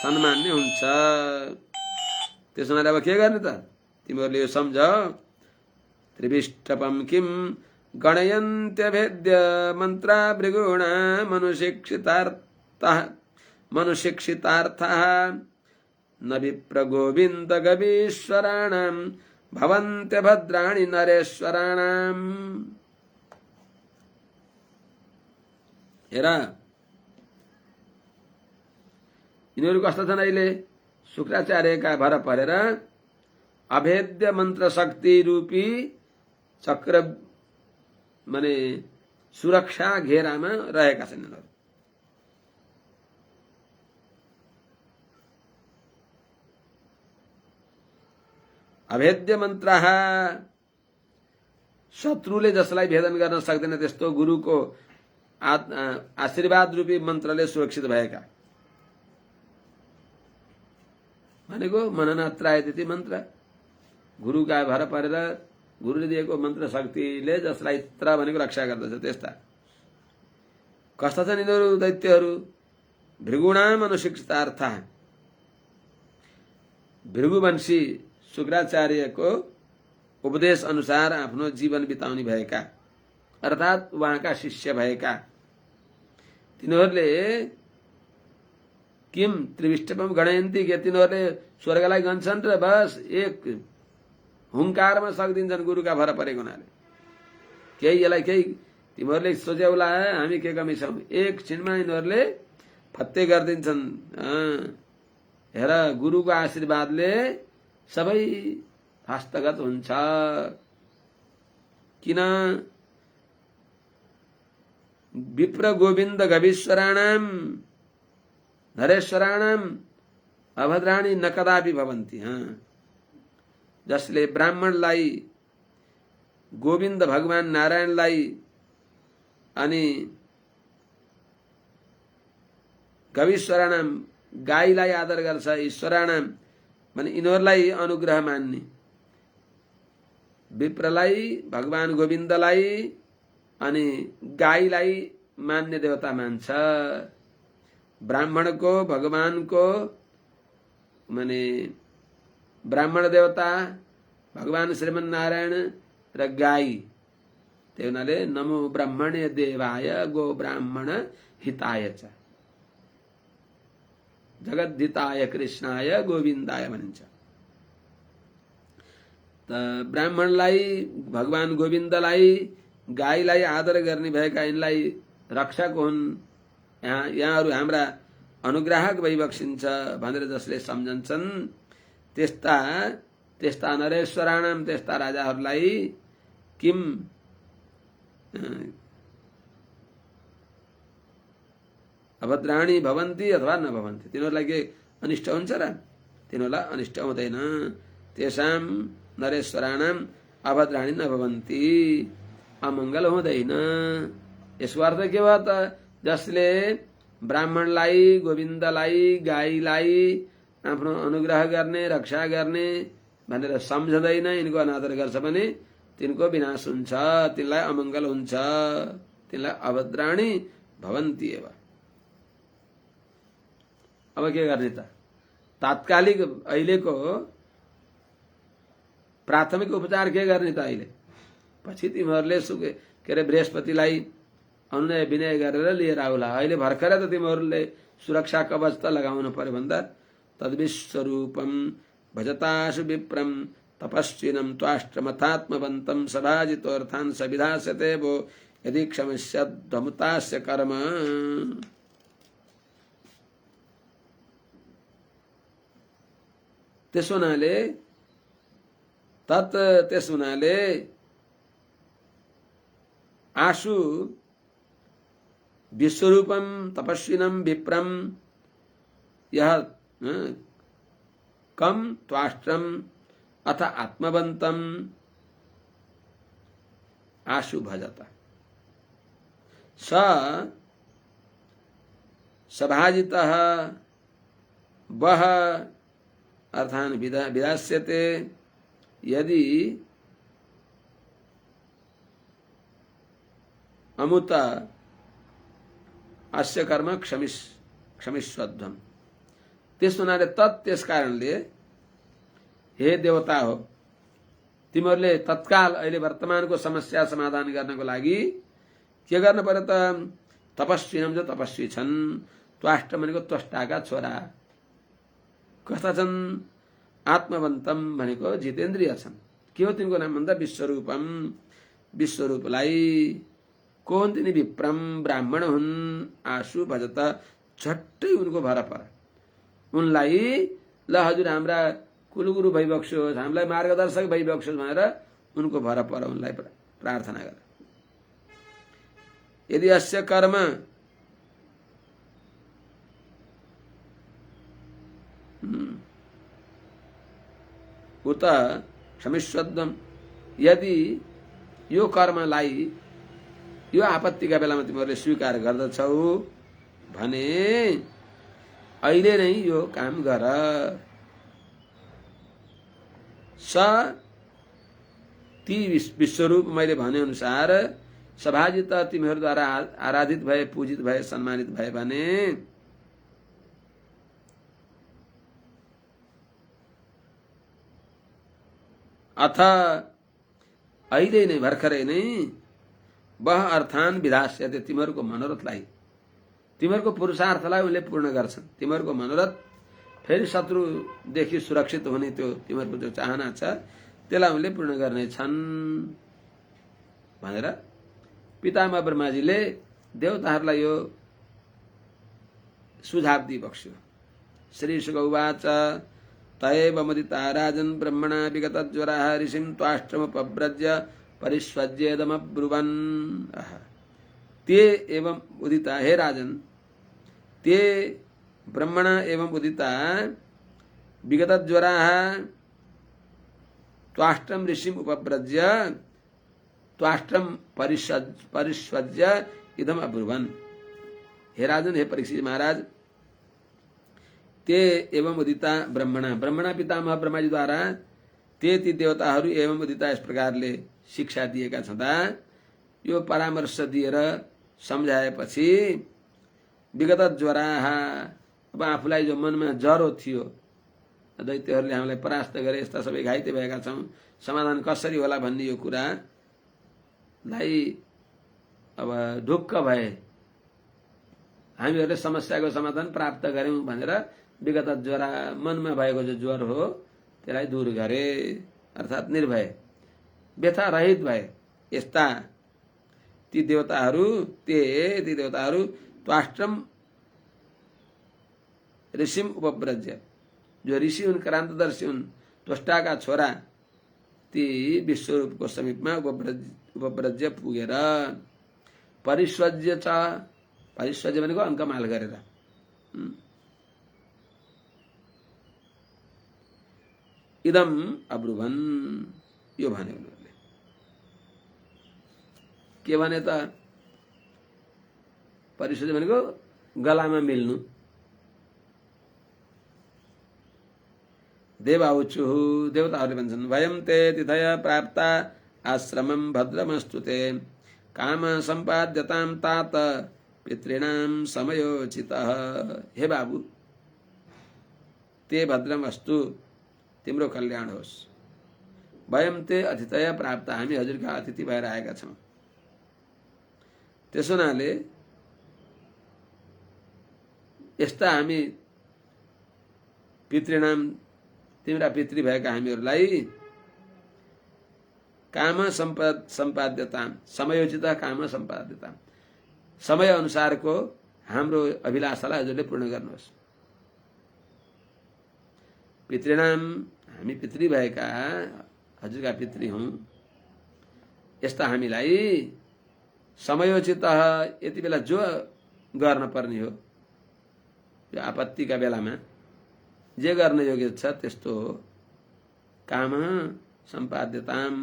सम्मान्य हुन्छ। त्यस हुनाले अब के गर्ने त? तिमीहरूले यो सम्झ। त्रिविष्टपम किम गणयन्त्यभेद्य मन्त्रा भृगुणा मनुशिक्षितार्थः न विप्र गोविन्द गवीश्वराणां भवन्त्य भद्राणि नरेश्वराणां। हेर यिनीहरू कस्ता छन्? अहिले शुक्राचार्यका भर परेर अभेद्य मन्त्र शक्ति रूपी चक्र माने सुरक्षा घेरामा रहेका छन् यिनीहरू। अभेद्य मन्त्र शत्रुले जसलाई भेदन गर्न सक्दैन त्यस्तो गुरुको आशीर्वाद रूपी मन्त्रले सुरक्षित भएका भनेको मननात्रायति मन्त्र। गुरुका भर परेर गुरुले दिएको मन्त्र शक्तिले जसलाई त्र भनेको रक्षा गर्दछ त्यस्ता। कस्ता छन् यिनीहरू दैत्यहरू? भृगुणाम अनुशिक्षितार्थ, भृगुवंशी शुक्राचार्यको उपदेश अनुसार आफ्नो जीवन बिताउने भएका अर्थात् उहाँका शिष्य भएका तिनीहरूले किम त्रिविष्टपम गणयन्ती के तिनीहरूले स्वर्गलाई गन्छन् र बस एक हुङ्कारमा सकिदिन्छन् गुरुका भर परेको हुनाले। केही यसलाई केही तिमीहरूले सोच्यौला हामी के कमी छौँ, एक क्षणमा यिनीहरूले फत्ते गरिदिन्छन्। हेर गुरुको आशीर्वादले सबै हस्तगत हुन्छ। किन? विप्र गोविन्द गवीश्वराणाम नरेश्वराणाम अभद्राणी न कदापि भवन्ति। जसले ब्राह्मणलाई, गोविन्द भगवान नारायणलाई अनि गवीश्वराणाम गाईलाई आदर गर्छ, ईश्वराणाम माने यिनीहरूलाई अनुग्रह मान्ने, विप्रलाई, भगवान गोविन्दलाई अनि गाईलाई मान्ने देवता मान्छ। ब्राह्मणको, भगवानको माने ब्राह्मण देवता, भगवान श्रीमन नारायण र गाई। त्यही हुनाले नमो ब्राह्मणे देवाय गो ब्राह्मण हिताय च जगद्धिताय कृष्णाय गोविन्दाय भनिन्छ। त ब्राह्मणलाई, भगवान गोविन्दलाई, गाईलाई आदर गर्ने भएका यिनलाई रक्षक हुन्। यहाँहरू हाम्रा अनुग्राहक भइबक्सिन्छ भनेर जसले सम्झन्छन् त्यस्ता त्यस्ता नरेश्वराणाम त्यस्ता राजाहरूलाई किम अभद्राणी भवन्ति अथवा न भवन्ति, तिनीहरूलाई के अनिष्ट हुन्छ र? तिनीहरूलाई अनिष्ट हुँदैन। तेषाम नरेश्वराणाम अभद्राणी न भवन्ति, अमङ्गल हुँदैन। यसको अर्थ के भयो त? जसले ब्राह्मणलाई, गोविन्दलाई, गाईलाई आफ्नो अनुग्रह गर्ने, रक्षा गर्ने भनेर सम्झँदैन, यिनको अनादर गर्छ भने तिनको विनाश हुन्छ, तिनलाई अमङ्गल हुन्छ, तिनलाई अभद्राणी भवन्ति एव। अब के गर्ने त? तात्कालिक अहिलेको प्राथमिक उपचार के गर्ने त? अहिले पछि तिमीहरूले के अरे बृहस्पतिलाई अनुनय विनय गरेर लिएर आउला। अहिले भर्खरै त तिमीहरूले सुरक्षा कवच त लगाउनु पर्यो भन्दा तद्विश्वरूपम भजतासु विप्रम तपस्विनम त्वाष्ट्रमथात्मवन्तं सभाजितोऽर्थान् सविधास्यते वो यदि क्षमस्यद्धमुतास्य कर्म। त्यस हुनाले आशु विश्वरूपम तपस्विनम विप्रम यह कम त्वाष्ट्रम अथ आत्मवंतम आशु भजता स सभाजितः वह अर्थान विधास्यते यदि अमुत अस्य कर्म क्षमिष्वध्वम। त्यस हुनाले त्यस कारणले हे देवता हो, तिमीहरूले तत्काल अहिले वर्तमानको समस्या समाधान गर्नको लागि के गर्नु पर्यो त? तपस्विनम जो तपस्वी छन्, त्वाष्ट भनेको त्वष्टाका छोरा, क कस्ता छन् आत्मवन्तम भनेको जितेन्द्रिय छन्। के हो तिनको नाम भन्दा विश्वरूपम, विश्वरूपलाई। को हुन् तिनी? विप्रम, ब्राह्मण हुन्। आशु भजत, झट्टै उनको भर पर। उनलाई ल हजुर हाम्रा कुलगुरु भइबक्सोस्, हामीलाई मार्गदर्शक भइबक्सोस् भनेर उनको भर पर, उनलाई प्रार्थना गर। यदि अस्य कर्म उत क्षमिष्वद्म, यदि यो कर्मलाई, यो आपत्तिका बेलामा तिमीहरूले स्वीकार गर्दछौ भने अहिले नै यो काम गर। स ती विश्वरूप मैले भने अनुसार सभाजित तिमीहरूद्वारा आराधित भए, पूजित भए, सम्मानित भए भने अथ अहिले नै, भर्खरै नै वह अर्थान विधास्यते, तिमीहरूको मनोरथलाई, तिमीहरूको पुरुषार्थलाई उनले पूर्ण गर्छन्। तिमीहरूको मनोरथ फेरि शत्रुदेखि सुरक्षित हुने त्यो तिमीहरूको जो चाहना छ त्यसलाई उनले पूर्ण गर्नेछन् भनेर पितामह ब्रह्माजीले देवताहरूलाई यो सुझाव दिइबक्स्यो। श्री शुक उवाच तयेव मुदिता राजन् ब्रह्मणा विगतज्वरः ऋषिं त्वाष्ट्रमुपव्रज्य परिष्वज्येदमब्रुवन्। ते एवं उदिता, हे राजन, ते ब्रह्मणा एवं उदिता विगतज्वराः त्वाष्ट्रम ऋषिं उपव्रज्य त्वाष्ट्रम परिष्वज्य इदम अब्रुवन्। हे राजन, हे परीक्षित महाराज, ते एवं उदिता ब्रह्मणा, ब्रह्मणा पितामह ब्रह्माजी द्वारा ते ती देवताहरू एवं उदिता यस प्रकारले शिक्षा दिएका छँदा यो परामर्श दिएर सम्झाएपछि विगत ज्वराः, अब आफूलाई जो मनमा ज्वरो थियो, दैत्यहरूले हामीलाई परास्त गरे, यस्ता सबै घाइते भएका छौँ, समाधान कसरी होला भन्ने यो कुरालाई अब ढुक्क भए, हामीहरूले समस्याको समाधान प्राप्त गर्यौं भनेर विगत ज्वरा, मनमा भएको जो ज्वर हो त्यसलाई दूर गरे, अर्थात् निर्भय, व्यथा रहित भए। यस्ता ती देवताहरू त्वाष्ट्रम ऋषिम उपव्रज्य, जो ऋषि हुन्, क्रान्तदर्शी हुन्, त्वष्टाका छोरा, ती विश्वरूपको समीपमा उपव्रज्य पुगेर परिष्वज्य च, परिष्वज्य भनेको अङ्कमाल गरेर, इदम अब्रुवन्, यो भने उनीहरूले। के भने त? परिष्वज्य भनेको गलामा मिल्नु। देवाउचुः, देवताहरूले भन्छन्, वयं ते तिथय प्राप्ता आश्रमं भद्रमस्तु ते काम सम्पाद्यतां तात पितॄणां समयोचितः। हे बाबु, ते भद्रमस्तु, तिम्रो कल्याण होस्। वयं ते अतिथय प्राप्त, हामी हजुरका अतिथि भएर आएका छौँ। त्यसो हुनाले यस्ता हामी पितॄणाम, तिम्रा पितृ भएका हामीहरूलाई काम सम्पाद्यताम, समयोचित काम सम्पाद्यताम, समय अनुसारको हाम्रो अभिलाषालाई हजुरले पूर्ण गर्नुहोस्। पितृणाम, हामी पितृ भएका हजुरका पितृ हौं, यस्ता हामीलाई समयोचित, यति बेला जो गर्न पर्ने हो, यो आपत्तिका बेलामा जे गर्न योग्य छ त्यस्तो काम सम्पाद्यताम,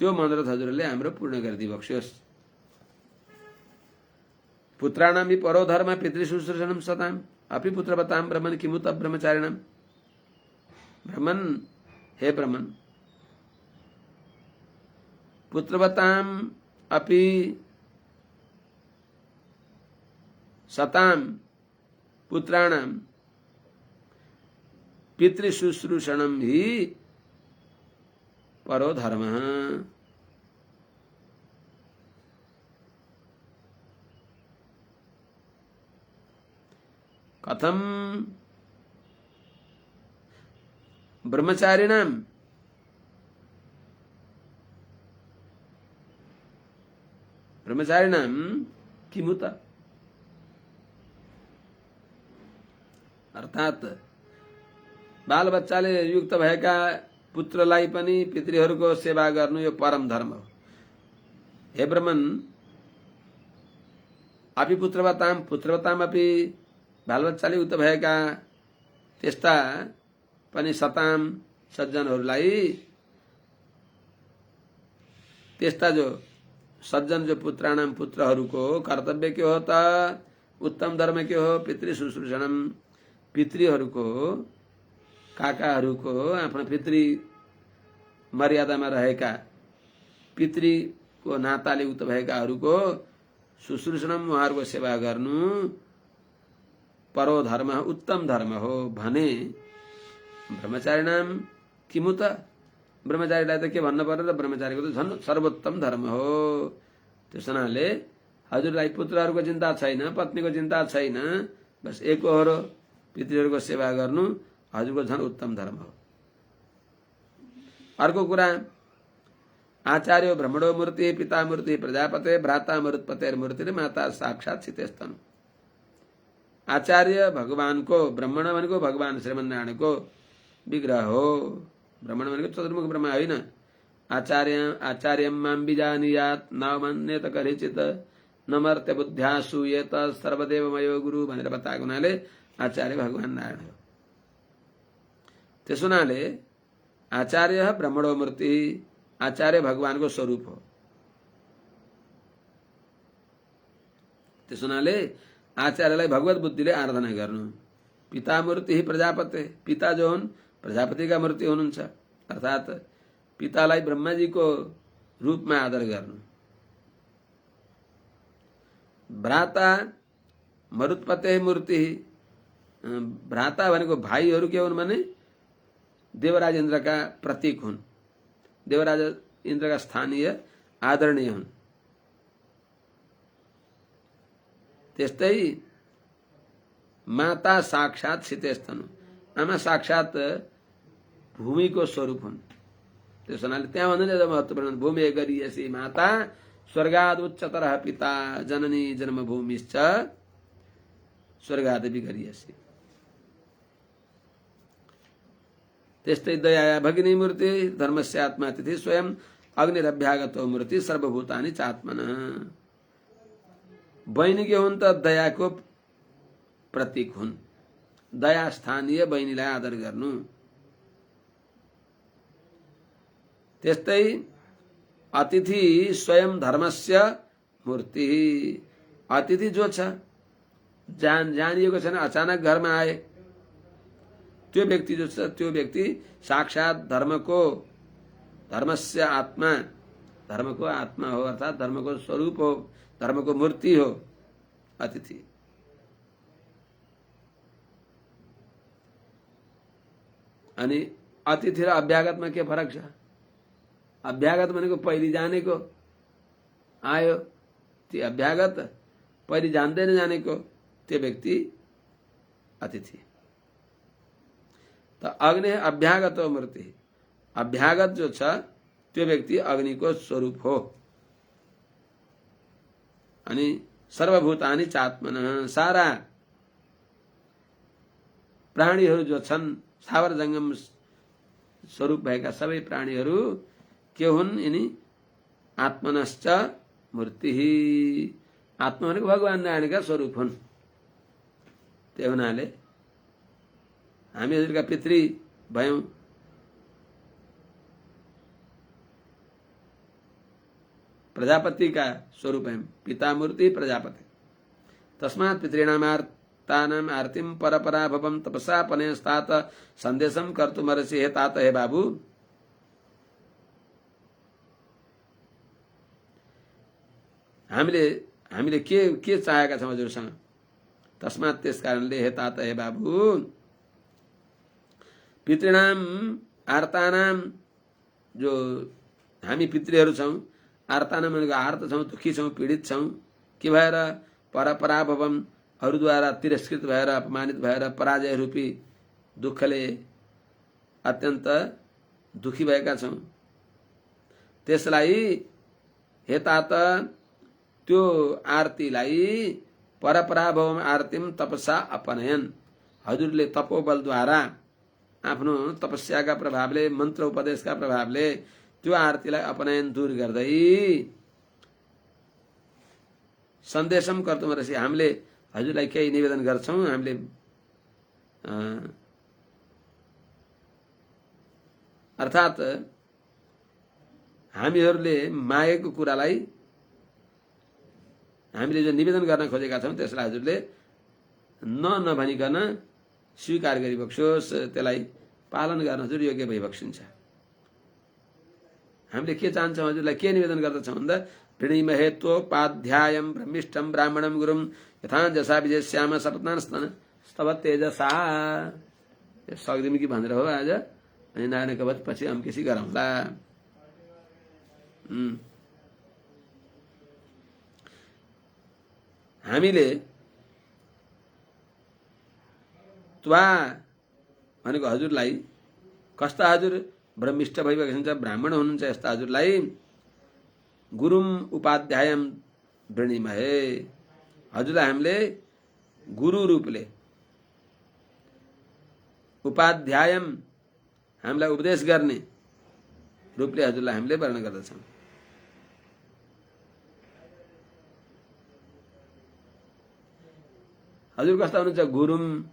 त्यो मनोरथ हजुरले हाम्रो पूर्ण गरिदिबक्स्योस्। पुत्राणां हि परो धर्म पितृशुश्रूषणं सताम् अपि पुत्रवतां ब्रह्मन् किमुत ब्रह्मचारिणाम्। ब्रह्मन्, हे ब्रह्मन्, पुत्रवतां अपि सतां पुत्राणां पितृशुश्रूषणं हि परो धर्मः। कथं ब्रह्मचारिणाम किमुत, अर्थात बाल बच्चाले युक्त भएका पुत्रलाई पनि पितृहरूको सेवा गर्नु यो परम धर्म हो। हे ब्रह्मन, अपि पुत्रवताम अपि बालबच्चाले युक्त भएका त्यस्ता पनि सताम सज्जनहरूलाई, त्यस्ता जो सज्जन जो पुत्राणाम पुत्रहरूको कर्तव्य के हो त? उत्तम धर्म के हो? पितृ शुश्रूषणम, पितृहरूको काकाहरूको आफ्नो पितृ मर्यादामा रहेका पितृको नाताले युक्त भएकाहरूको शुश्रूषणम, उहाँहरूको सेवा गर्नु परो धर्म, उत्तम धर्म हो भने ब्रह्मचारिणाम किमुत, ब्रह्मचारीलाई त के भन्नु पर्यो त? ब्रह्मचारीको त झन् सर्वोत्तम धर्म हो। त्यस हुनाले हजुरलाई पुत्रहरूको चिन्ता छैन, पत्नीको चिन्ता छैन, बस एकहोरो पितृहरूको सेवा गर्नु हजुरको झन् उत्तम धर्म हो। अर्को कुरा, आचार्यो ब्रह्मणो मूर्ति, पिता मूर्ति प्रजापते, भ्राता मरुत्पतेर मूर्ति, माता साक्षात सीतेस्तनु। आचार्य भगवानको, ब्रह्मण भनेको भगवान श्रीमन्नारायणको विग्रह हो। ब्रह्मण भनेको चतुर्मुख ब्रह्मा होइन। आचार्यम मां बिजानीयात नामन्यत करिचित नमर्त्य बुद्ध्या सूयेत सर्वदेवमयो गुरु भनेर बताएको हुनाले आचार्य भगवान नारायण हो। त्यस हुनाले आचार्य ब्रह्मणो मूर्ति, आचार्य भगवानको स्वरूप हो। त्यस हुनाले आचार्यलाई भगवत बुद्धिले आराधना गर्नु। पिता मूर्ति प्रजापते, पिता जो हुन् प्रजापतिका मूर्ति हुनुहुन्छ, अर्थात पितालाई ब्रह्माजीको रूपमा आदर गर्नु। भ्राता मरुत्पते मूर्ति, भ्राता भनेको भाइहरू के हुन् भने देवराज इन्द्रका प्रतीक हुन्, देवराज इन्द्रका स्थानीय आदरणीय हुन्। त्यस्तै माता साक्षात सीतेस्तनु, आमा साक्षात भूमिको स्वरूप हुन्। त्यस हुनाले त्यहाँ भन्दैन महत्त्वपूर्ण, भूमि गरियसी माता स्वर्गाद उच्चतर पिता जननी जन्मभूमिश्च स्वर्गादपि गरियसी। त्यस्तै दया भगिनी मूर्ति, धर्मस्य आत्मा तिथि स्वयं अग्निरभ्यागतो मूर्ति सर्वभूतानि चात्मन। बहिनी के हुन् त? दयाको प्रतीक हुन्। दया स्थानीय बहिनीलाई आदर गर्नु। त्यस्तै अतिथि स्वयं धर्मस्य मूर्ति, अतिथि जो छ जानिएको छैन, अचानक घरमा आए, त्यो व्यक्ति जो छ त्यो व्यक्ति साक्षात धर्मस्य आत्मा, धर्मको आत्मा हो, अर्थात धर्मको स्वरूप हो, धर्मको मूर्ति हो अतिथि। अनि अतिथि र अभ्यागतमा के फरक छ? अभ्यागत भनेको पहिले जानेको आयो, त्यो अभ्यागत पहिले जान्दै नजानेको त्यो व्यक्ति अतिथि। त अग्नि अभ्यागत मूर्ति, अभ्यागत जो छ त्यो व्यक्ति अग्निको स्वरूप हो। अनि सर्वभूतानि चात्मन, सारा प्राणीहरू जो छन्, स्थावर जंगम स्वरूप भएका सबै प्राणीहरू के हुन्? यिनी आत्मनश्च मूर्ति, आत्मा भनेको भगवान नारायणका स्वरूप हुन्। त्यो हुनाले हामी हजुरका पितृ भयौं। प्रजापतिका स्वरूप हैं, पिता मूर्ति प्रजापति। तस्मात् पितॄणाम् आरतिम परपरा भवम तपसा पनयस्तात संदेशम कर्तुमर्हसि हे तात हे बाबु। हामीले के चाहेका छौं हजुरसँग? तस्मात् त्यस कारणले हे तात हे बाबु, पितॄणाम आर्तानाम, जो हामी पितृहरू छौं, आर्तानाम भनेको आर्त छौं, दुखी छौं, पीडित छौं, के भएर? परपराभवम, अरूद्वारा तिरस्कृत भएर, अपमानित भएर, पराजय रूपी दुःखले अत्यन्त दुखी भएका छौँ। त्यसलाई हेतात त्यो आरतीलाई परपराभवम आरतीम तपसा अपनयन, हजुरले तपोबलद्वारा आफ्नो तपस्याका प्रभावले मन्त्र उपदेशका प्रभावले त्यो आरतीलाई अपनयन दूर गर्दै सन्देशम कर्तुमर्हसि, हामीले हजुरलाई केही निवेदन गर्छौँ। हामीले अर्थात् हामीहरूले मागेको कुरालाई हामीले जो निवेदन गर्न खोजेका छौँ त्यसलाई हजुरले नभनिकन स्वीकार गरिबक्सोस्, त्यसलाई पालन गर्न हजुर योग्य भइबक्सिन्छ। हामीले के चाहन्छौँ, हजुरलाई के निवेदन गर्दछौँ भन्दा प्रणीमहे त्वोपाध्यायं ब्रह्मिष्ठं ब्राह्मणं गुरुं यथाञ्जसा विजयस्याम सपत्नान् स्तव तेजसा। सक्दिम कि भनेर हो आज, अनि नारायण कवच पछि अम्केसी गरौँला। हामीले त्वा भनेको हजुरलाई, कस्ता हजुर ब्रह्मिष्ठ भइसक्नुहुन्छ, ब्राह्मण हुनुहुन्छ यस्ता हजुरलाई गुरुम उपाध्यायम वृणीमहे, हजुरलाई हामीले गुरु रूपले, उपाध्यायम हामीलाई उपदेश गर्ने रूपले हजुरलाई हामीले वर्ण गर्दछौँ। हजुर कस्ता हुनुहुन्छ, गुरुम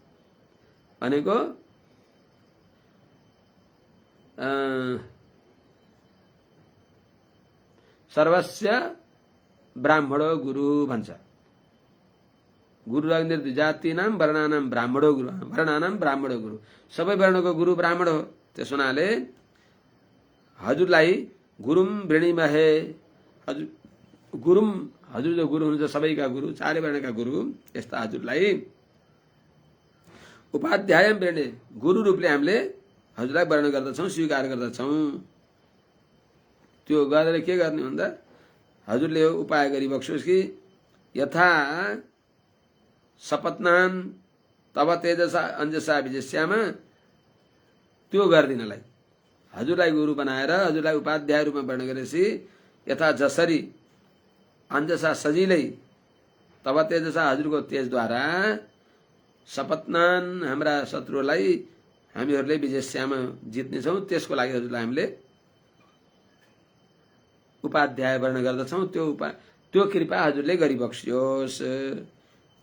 भनेको सर्वस्य ब्राह्मणो गुरु भन्छ। गुरु जातिनां वर्णानां ब्राह्मणो गुरु, वर्णानां ब्राह्मणो गुरु, सबै वर्णको गुरु ब्राह्मण हो। त्यस हुनाले हजुरलाई गुरुम वृणीमहे, हजुर गुरुम, हजुर जो गुरु हुनुहुन्छ सबैका गुरु, चारै वर्णका गुरु, यस्ता हजुरलाई उपाध्याय वृणे, गुरु रूपले हामीले हजुरलाई वर्ण गर्दछौँ, स्वीकार गर्दछौँ। त्यो गरेर के गर्ने भन्दा हजुरले उपाय गरिबक्सोस् कि यथा सपत्नान तब तेजसा अञ्जसा विजयस्याम, त्यो गर्दिनलाई हजुरलाई गुरु बनाएर हजुरलाई उपाध्याय रूपमा वर्ण गरेपछि यथा जसरी अञ्जसा सजिलै तब तेजसा हजुरको तेजद्वारा सपत्नान हाम्रा शत्रुलाई हामीहरूले विजयस्याम जित्नेछौँ, त्यसको लागि हजुरलाई हामीले उपाध्याय वर्ण गर्दछौँ। त्यो कृपा हजुरले गरिबक्सियोस्।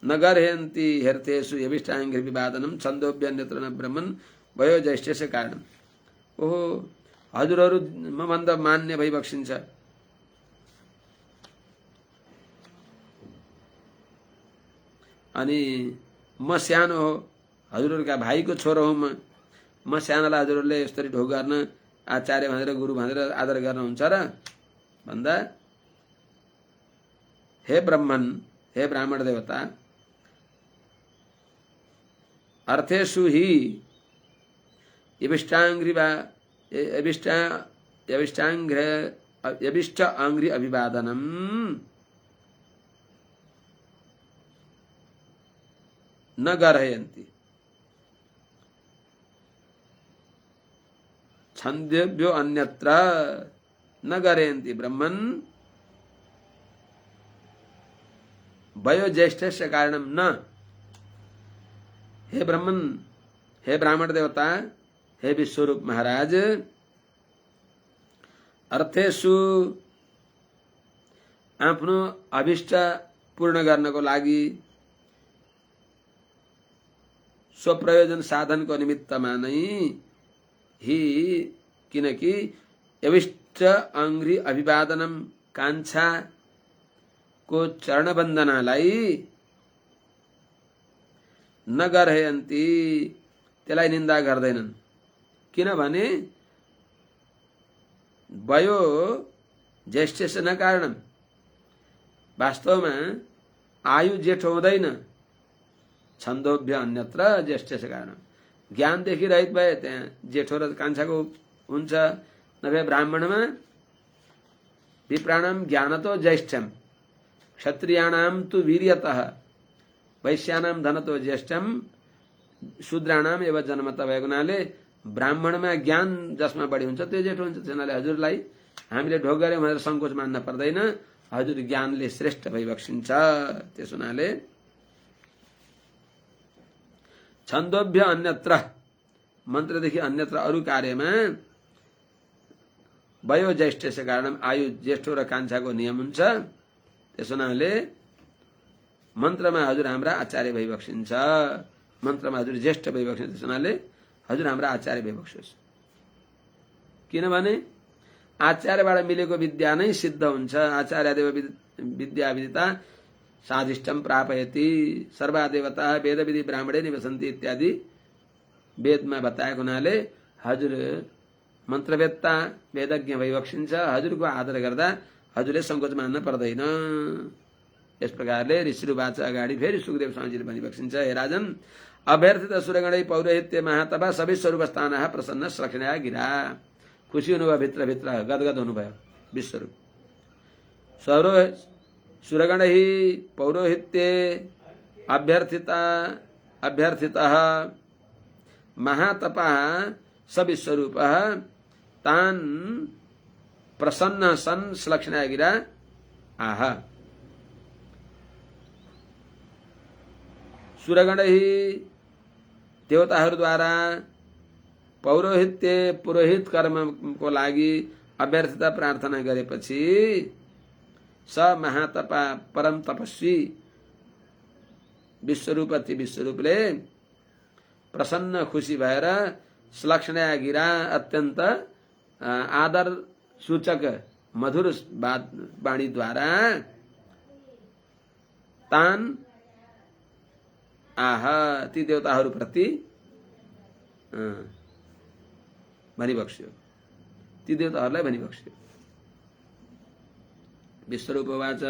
नगर्हन्ति हेर्थेषु यविष्टाङ्घ्रि विवादनम छन्दोभ्यन्यत्र न ब्रह्मन् भयो ज्येष्ठस्य कारणम्। ओहो, हजुरहरू मभन्दा मान्य भइबक्सिन्छ। अनि म सानो हो, हजुरहरूका भाइको छोरो हुँ म सानोलाई हजुरहरूले यसरी ढोक गर्न, आचार्य भनेर गुरु भनेर आदर गर्नुहुन्छ र भन्दा हे ब्रह्मन, हे ब्राह्मण देवता, अर्थेषु हि यविष्ट आङ्घ्रि अभिवादनम न गर्हयन्ति छन्देभ्यो अन्यत्र न गर्हयन्ति ब्रह्मन् वयोज्येष्ठस्य कारणम न। हे ब्रह्मन, हे ब्राह्मण देवता, हे विश्वरूप महाराज, अर्थेषु आफ्नो अभिष्ट पूर्ण गर्नको लागि स्वप्रयोजन साधनको निमित्तमा नै ही, किनकि यविष्ट आङ्घ्रि अभिवादनम कान्छा को चरण वन्दनालाई नगर्हयन्ति, त्यसलाई निन्दा गर्दैनन्। किनभने वयो ज्येष्ठस्य न कारणम, वास्तवमा आयु जेठो हुँदैन, छन्दोभ्य अन्यत्र ज्येष्ठस्य कारण, ज्ञानदेखि रहित भए त्यहाँ जेठो र कान्छाको हुन्छ। नभए ब्राह्मणमा विप्राणाम ज्ञानतो ज्येष्ठम, क्षत्रियाणाम तु वीर्यतः, वैश्यानाम धनतो ज्येष्ठम, शूद्राणाम एवं जन्मतः भएको हुनाले ब्राह्मणमा ज्ञान जसमा बढी हुन्छ त्यो जेठो हुन्छ। त्यसैले हजुरलाई हामीले ढोक गर्यौं भनेर संकोच मान्न पर्दैन। हजुर ज्ञानले श्रेष्ठ भइबक्सिन्छ। त्यस हुनाले छन्दोभ्य अन्यत्र, मन्त्रदेखि अन्यत्र अरू कार्यमा वयोज्येष्ठस्य कारण, आयु ज्येष्ठो र कान्छाको नियम हुन्छ। त्यस हुनाले मन्त्रमा हजुर हाम्रा आचार्य भइबक्सिन्छ। मन्त्रमा हजुर ज्येष्ठ भइबक्सिन्छ। त्यस हुनाले हजुर हाम्रा आचार्य भइबक्सियोस्। किनभने आचार्यबाट मिलेको विद्या नै सिद्ध हुन्छ। आचार्यदेव विद्या विदिता साधिष्टम प्रापयति, सर्वादेवता वेदविधि ब्राह्मणे निवसन्ति इत्यादि वेदमा बताएको हुनाले हजुर मन्त्रवेत्ता वेदज्ञ भइबक्सिन्छ। हजुरको आदर गर्दा हजुरले संकोच मान्न पर्दैन। यस प्रकारले ऋषिरुवाच अगाडि फेरि सुखदेव स्वामीजीले भनिबक्सिन्छ, हे राजन, अभ्यर्थित सुरगणै पौरोहित्य महातपा सबै स्वरूपस्थानः प्रसन्न श्लक्षणया गिरा। खुसी हुनुभयो, भित्रभित्र गदगद हुनुभयो विश्वरूप। सुरगणै पौरोहित्य अभ्यर्थितः महातपः सविश्वरूपः तान् प्रसन्न सन् श्लक्षणया गिरा आह। सुरगणै देवताहरूद्वारा पौरोहित्य पुरोहित कर्मको लागि अभ्यर्थिता प्रार्थना गरेपछि स महातपा परम तपस्वी विश्वरूप अति विश्वरूपले प्रसन्न खुशी भएर श्लक्षणया गिरा अत्यन्त आदर सूचक मधुर वाणीद्वारा तान आह ती देवताहरूप्रति भनिबक्स्यो। ती देवताहरूलाई भनिबक्स्यो। विश्वरूप वाच,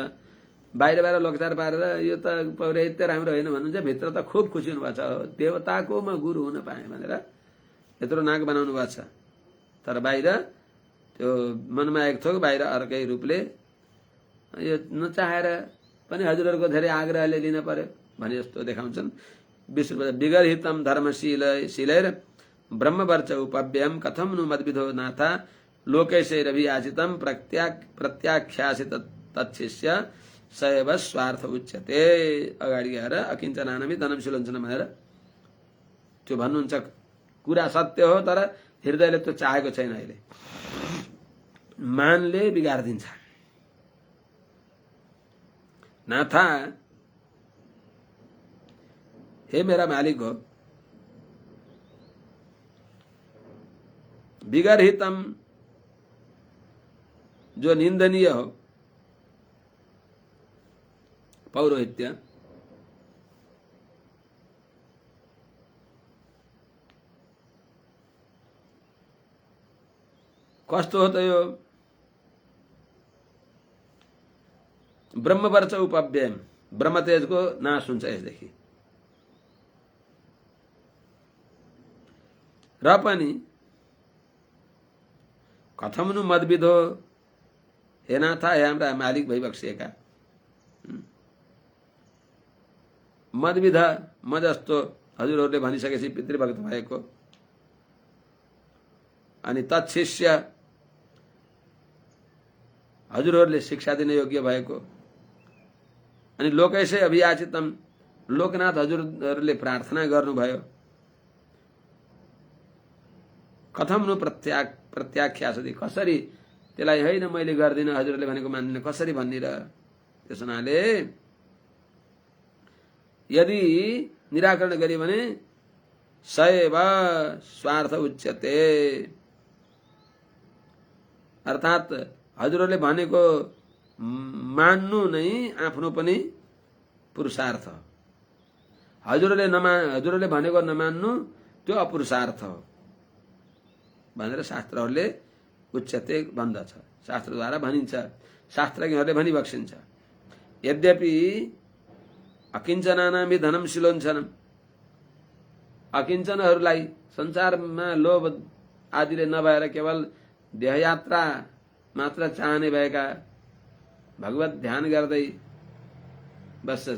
बाहिर बाहिर लोकचार पारेर यो त पौरोहित्य राम्रो होइन भन्नुहुन्छ, भित्र त खुब खुसी हुनुभएको छ, देवताको म गुरु हुन पाएँ भनेर यत्रो नाक बनाउनु भएको छ। तर बाहिर त्यो मनमा एक थोक, बाहिर अर्कै रूपले यो नचाहेर पनि हजुरहरूको धेरै आग्रहले लिन पर्यो भने जस्तो देखाउँछन्। विश्व विगर्हितम धर्मशीलैर ब्रह्मवर्च उपव्यम कथम नु मद्विधो नाथा लोकैशैरभियाचितम प्रत्याख्यासित तच्छिष्य सैव स्वार्थ उच्यते। अगाडि गएर अकिञ्चनानमि धनमशीलोञ्चन भनेर त्यो भन्नुहुन्छ। कुरा सत्य हो, तर हृदयले त्यो चाहेको छैन। अहिले मानले बिगार्दिन्छ। नाथा, हे मेरा मालिक हो, विगर्हितम जो निंदनीय हो पौरोहित्य, कस्तो हो त यो? ब्रह्मवर्च उपव्यम, ब्रह्मतेजको नाश हुन्छ यसदेखि। र पनि कथमनु मदविधो, हे नाथा, हे हाम्रा मालिक भइबक्सिएका, मदविध म जस्तो हजुरहरूले भनिसकेपछि पितृभक्त भएको, अनि तत्शिष्य हजुरहरूले शिक्षा दिन योग्य भएको, अनि लोकैसै अभियाचितम लोकनाथ हजुरहरूले प्रार्थना गर्नुभयो। कथम नु प्रत्याख्यासति, कसरी त्यसलाई होइन मैले गर्दिन, हजुरहरूले भनेको मान्दिन, कसरी भन्ने र? त्यस हुनाले यदि निराकरण गरियो भने सैव स्वार्थ उच्यते, अर्थात् हजुरहरूले भनेको मान्नु नै आफ्नो पनि पुरुषार्थ। हजुरहरूले भनेको नमान्नु त्यो अपुरुषार्थ हो भनेर शास्त्रहरूले उच्यते भन्दछ। शास्त्रद्वारा भनिन्छ, शास्त्रज्ञहरूले भनिबक्सिन्छ। यद्यपि अकिञ्चनानामि धनम शिलोञ्चनम, अकिञ्चनहरूलाई संसारमा लोभ आदिले नभएर केवल देहयात्रा मात्र चाहने भएका, भगवत ध्यान गर्दै बस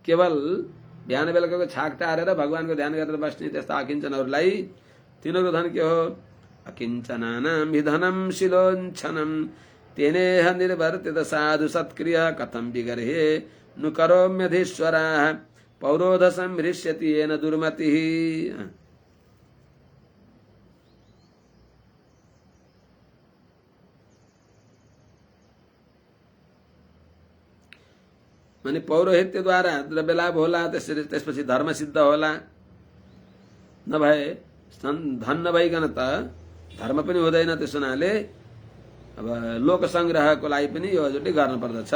केवल बिहान बेलुकाको छाक टारेर भगवानको ध्यान गरेर बस्ने त्यस्ता अकिञ्चनहरूलाई तिनीहरूको धन के हो? अकिञ्चनानां हि धनं शिलोञ्छनं तेनेह निर्वर्तित साधु सत्क्रिय कथं विगर्हे नु करोम्यधीश्वराः पौरोधसं हृष्यति येन दुर्मतिः। माने पौरोहित्यद्वारा द्रव्यलाभ होला, त्यसपछि धर्म सिद्ध होला। नभए धन नभइकन त धर्म पनि हुँदैन। त्यसो हुनाले अब लोक संग्रहको लागि पनि यो हजुरले गर्न पर्दछ।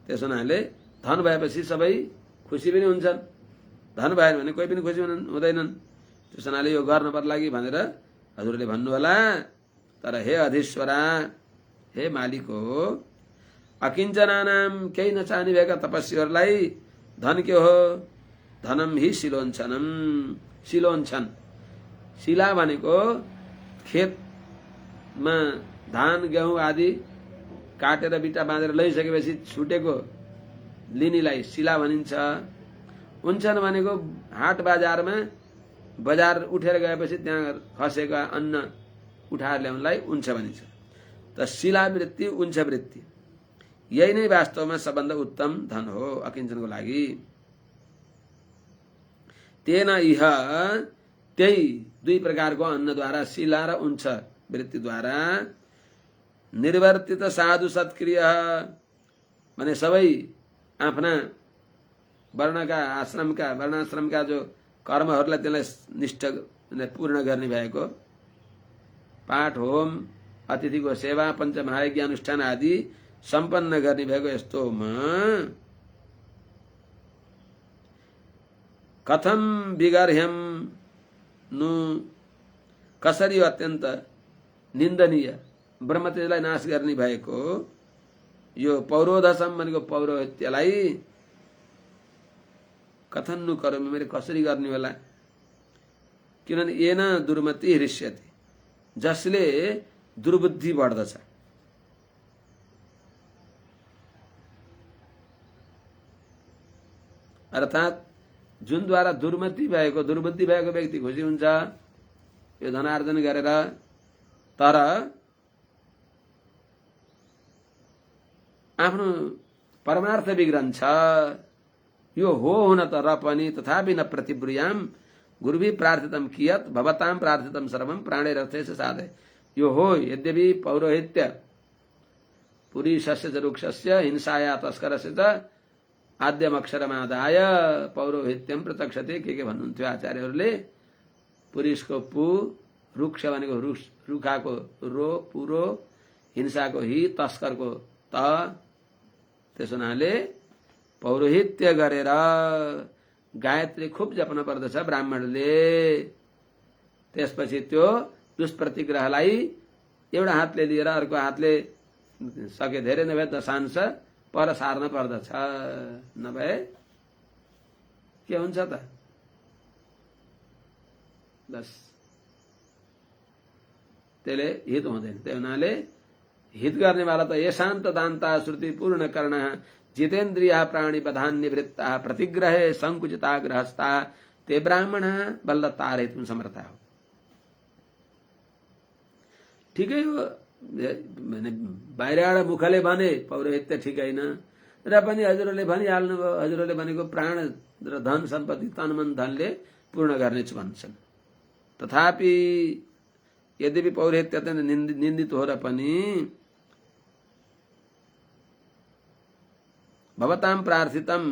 त्यसो हुनाले धन भएपछि सबै खुसी पनि हुन्छन्, धन भएन भने कोही पनि खुसी हुँदैनन्। त्यसो हुनाले यो गर्न पर्ला कि भनेर हजुरले भन्नु होला। तर हे अधीश्वरा, हे मालिक हो, अकिञ्चनानाम केही नचाहने भएका तपस्वीहरूलाई धन के हो? धनम हि शिलोञ्छनम। शिलोञ्छन, शिला भनेको खेतमा धान गेहूँ आदि काटेर बिटा बाँधेर लैसकेपछि छुटेको लिनीलाई शिला भनिन्छ। उञ्छन भनेको हाट बजारमा बजार उठेर गएपछि त्यहाँ खसेका अन्न उठाएर ल्याउनलाई उञ्छ भनिन्छ। त शिलावृत्ति, उञ्छ वृत्ति यही नै वास्तवमा सबभन्दा उत्तम धन हो अकिञ्चनको लागि। तेन इह, त्यही दुई प्रकारको अन्नद्वारा, शिला र उञ्छ वृत्तिद्वारा निर्वर्तित साधु सत्क्रिय भने सबै आफ्ना वर्णाश्रमका जो कर्महरूलाई त्यसलाई निष्ठ पूर्ण गर्ने भएको, पाठ होम अतिथिको सेवा पञ्चमहायज्ञ अनुष्ठान आदि सम्पन्न गर्ने भएको यस्तोमा कथम विगर्ह्यम नु, कसरी अत्यन्त निन्दनीय ब्रह्मतेजलाई नाश गर्ने भएको यो पौरोधसम भनेको पौरोहित्यलाई कथन नु करो, मैले कसरी गर्ने होला? किनभने येन दुर्मति हृष्यति, जसले दुर्बुद्धि बढ्दछ। अर्थात जुनद्वारा दुर्बुद्धि भएको व्यक्ति खुसी हुन्छ यो धनार्जन गरेर। तर आफ्नो परमार्थ बिग्रन्छ। यो हो हुन त र पनि तथापि न प्रतिब्रूयाम गुरुभिः प्रार्थितम कियत् भवतां प्रार्थितम सर्वं प्राणैरर्थेषु साधय। यो हो, यद्यपि पौरोहित्य पुरीशस्य च रुक्षस्य हिंसाया तस्करस्य च आद्यमक्षरमादाय पौरोहित्यम प्रत्यक्षते के भन्नुहुन्थ्यो आचार्यहरूले। पुरीशको पु, रुक्ष भनेको रुखाको रो, पुरो, हिंसाको हि, तस्करको त। त्यसो हुनाले पौरोहित्य गरेर गायत्री खुब जप्न पर्दछ ब्राह्मणले। त्यसपछि त्यो दुष्प्रतिग्रहलाई एउटा हातले लिएर अर्को हातले सके धेरै नभए दशांश पर सार्न पर्दछ। नभए के हुन्छ त? बस त्यसले हित हुँदैन। त्यही हुनाले हित गर्नेवाला त यशान्त दान्ता श्रुति पूर्ण कर्ण जितेन्द्रिया प्राणी बधान निवृत्ता प्रतिग्रहे संकुचिता गृहस्था ते ब्राह्मण बल्ल तारयितुं समर्था हो। ठिकै हो, बाहिरबाट मुखले भने पौरोहित्य ठिक होइन र पनि हजुरहरूले भनिहाल्नुभयो। हजुरहरूले भनेको प्राण र धन सम्पत्ति तन मन धनले पूर्ण गर्नेछु भन्छन्। तथापि यद्यपि पौरोहित्य अत्यन्त निन्दित हो र पनि भवतां प्रार्थितम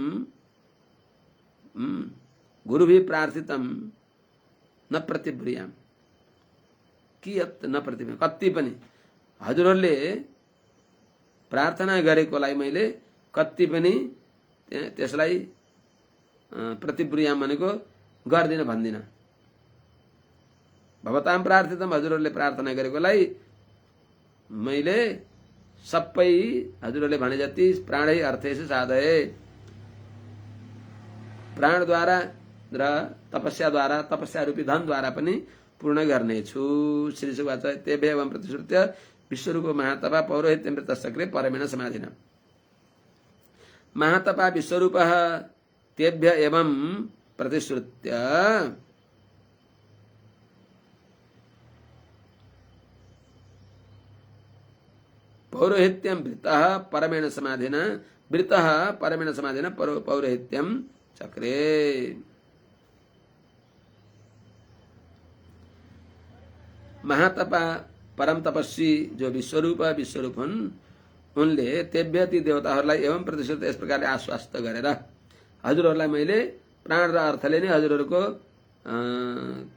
गुरुभिः प्रार्थितम न प्रतिब्रूयाम कियत् न प्रतिब्रूयाम, कति पनि हजुरहरूले प्रार्थना गरेकोलाई मैले कति पनि त्यसलाई प्रतिब्रूयाम भनेको गर्दिन भन्दिन। भवतां प्रार्थितम, हजुरहरूले प्रार्थना गरेकोलाई मैले सबै हजुरहरूले भने जति प्राणै अर्थेषु साधय, प्राणद्वारा र तपस्याद्वारा, तपस्या रूपी धनद्वारा पनि पूर्ण गर्नेछु। श्री सुवाच तेभ्य एवं प्रतिश्रुत्य विश्वरूप महातपा पौरोहित्यमृत सक्रे परमेण समाधिन। महातपा विश्वरूपः तेभ्य एवं प्रतिश्रुत्य पौरोहित्यं वृतः परमेण समाधिना वृतः परमेण समाधिना पौरोहित्यं चक्रे। महातपा परम तपस्वी जो विश्वरूप हुन् उनले तेभ्य ती देवताहरूलाई एवं प्रतिशत यस प्रकारले आश्वस्त गरेर हजुरहरूलाई मैले प्राण र अर्थले नै हजुरहरूको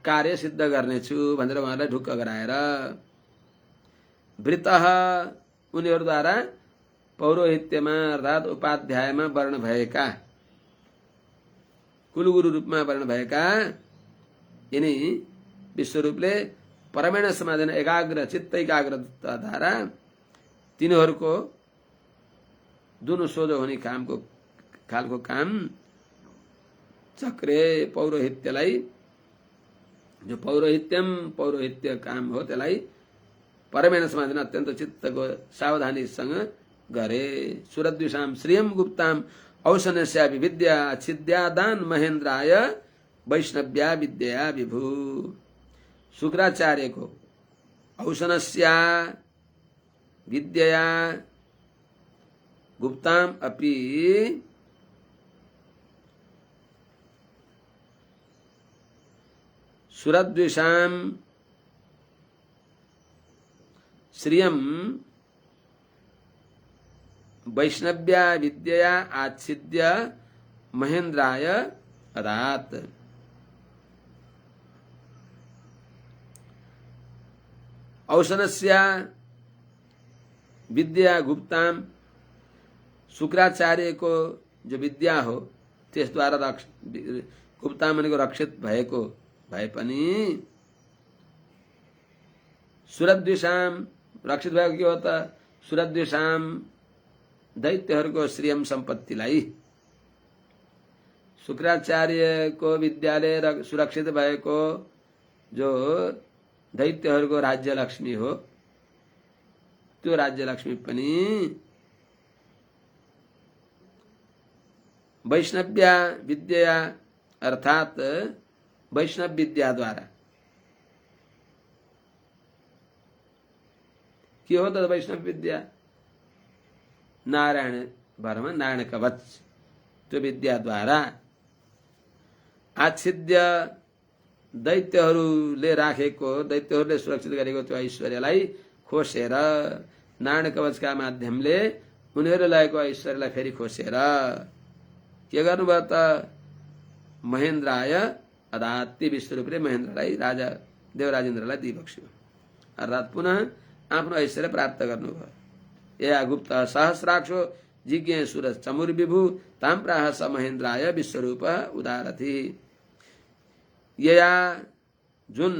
कार्य सिद्ध गर्नेछु भनेर उहाँलाई ढुक्क गराएर वृतः उनीहरूद्वारा पौरोहित्यमा अर्थात् उपाध्यायमा वर्ण भएका कुलगुरु रूपमा वर्ण भएका यिनी विश्वरूपले परमेण समाधान एकाग्र चित्त एकाग्रताद्वारा तिनीहरूको दुनु सोझो हुने खालको काम चक्रे पौरोहित्यलाई जो पौरोहित्य काम हो त्यसलाई परमेण समाधान अत्यन्त चित्तको सावधानीसँग गरे। सुरद्विषाम श्रियम गुप्ताम औसनस्या विद्या छिद्यादान महेन्द्राय वैष्णव्या विद्या विभू। शुक्राचार्य को औसनस्या विद्या गुप्ताम अपि सुरद्विषाम श्रियम वैष्णव्या विद्या आच्छिद्य महेन्द्राय अदात। औसनस्या विद्या गुप्ताम शुक्राचार्य को जो विद्या हो त्यसद्वारा गुप्ताम भनेको रक्षित भएको भए पनि सुरद्विषाम रक्षित भएको के हो त सुरद्विषाम दैत्यहरूको श्रियम सम्पत्तिलाई शुक्राचार्यको विद्याले सुरक्षित भएको जो दैत्यहरूको राज्य लक्ष्मी हो त्यो राज्य लक्ष्मी पनि वैष्णव्या विद्या अर्थात वैष्णव विद्याद्वारा के हो त वैष्णव विद्या नारायण वर्म नारायण कवच त्यो विद्याद्वारा आच्छिद्य दैत्यहरूले राखेको दैत्यहरूले सुरक्षित गरेको त्यो ऐश्वर्यलाई खोसेर नारायण कवचका माध्यमले उनीहरू लगेको ऐश्वर्यलाई फेरि खोसेर के गर्नुभयो त महेन्द्राय अदात्य विश्वरूपले महेन्द्रलाई राजा देवराजेन्द्रलाई दिइबक्स्यो अर्थात् पुनः आफ्नो ऐश्वर्य प्राप्त गर्नुभयो। या गुप्त सहस्राक्षो जिज्ञे सुर चमुर विभु ताम प्राह स महेन्द्राय विश्वरूप उदारथि। यया जुन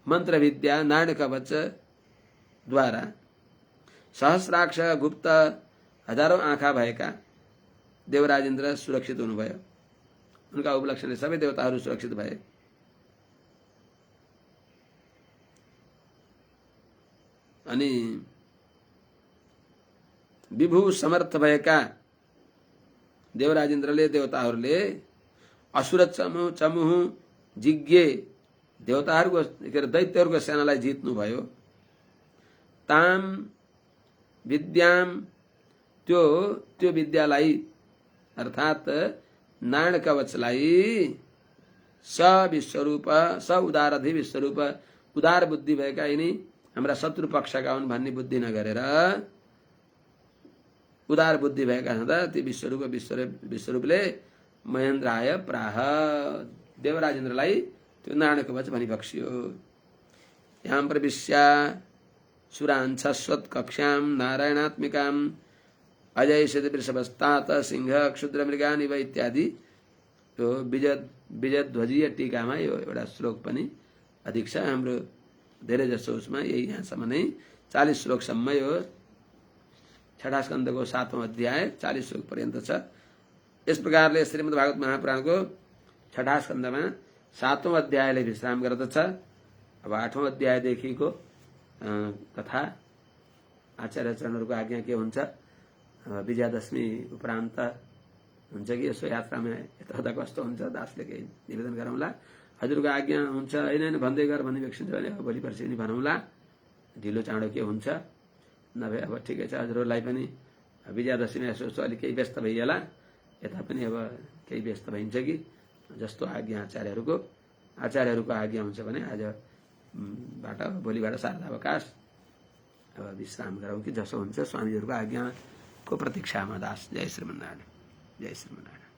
मंत्र विद्या नारायण कवच द्वारा सहस्राक्ष गुप्त हजारौं आँखा भएका देवराजेन्द्र सुरक्षित हुनुभयो। उनका उपलक्षणले सबै देवताहरू सुरक्षित भए। अनि विभु समर्थ भएका देवराजेन्द्रले देवताहरूले असुर चमुह जिज्ञे देवताहरूको दैत्यहरूको सेनालाई जित्नुभयो। ताम विद्याम त्यो विद्यालाई अर्थात नारायण कवचलाई स विश्वरूप स उदारधि विश्वरूप उदार बुद्धि भएका यिनी हाम्रा शत्रु पक्षका हुन् भन्ने बुद्धि नगरेर उदार बुद्धि भएका छँदा ती विश्वरूपले महेन्द्राय प्राह देवराजेन्द्रलाई त्यो नारायण कवच भनिबक्स्यो। यहाँ प्रविश्या सुरान् शश्वत कक्षाम नारायणात्मिकाम अजय सिद्ध वृषभस्तात सिंह क्षुद्र मृगानि व इत्यादि त्यो विजय ध्वजीय टीकामा यो एउटा श्लोक पनि अधिक छ। हाम्रो धेरै जसो उसमा यही यहाँसम्म नै 40 श्लोकसम्म यो छठा स्कन्धको 7औं अध्याय 40 श्लोक पर्यन्त छ। यस प्रकारले श्रीमद् भागवत महापुराणको छठा स्कन्धमा 7औं अध्यायले विश्राम गर्दछ। अब 8औं अध्यायदेखिको कथा आचार्य चरणहरूको आज्ञा के हुन्छ, विजयादशमी उपरान्त हुन्छ कि यसो यात्रामा यता कस्तो हुन्छ दासले केही निवेदन गरौँला। हजुरको आज्ञा हुन्छ होइन भन्दै गर भन्ने व्यक्ति भने भोलि पर्सि नि भनौँला। ढिलो चाँडो के हुन्छ नभए अब ठिकै छ हजुरहरूलाई पनि विजयादशमी यसो अलिक केही व्यस्त भइएला यता पनि अब केही व्यस्त भइन्छ कि जस्तो आज्ञा आचार्यहरूको आज्ञा हुन्छ भने आजबाट भोलिबाट शारदावकाश अब विश्राम गरौँ कि जसो हुन्छ स्वामीहरूको आज्ञाको प्रतीक्षामा दास। जय श्रीमन्नारायण। जय श्रीमन्नारायण।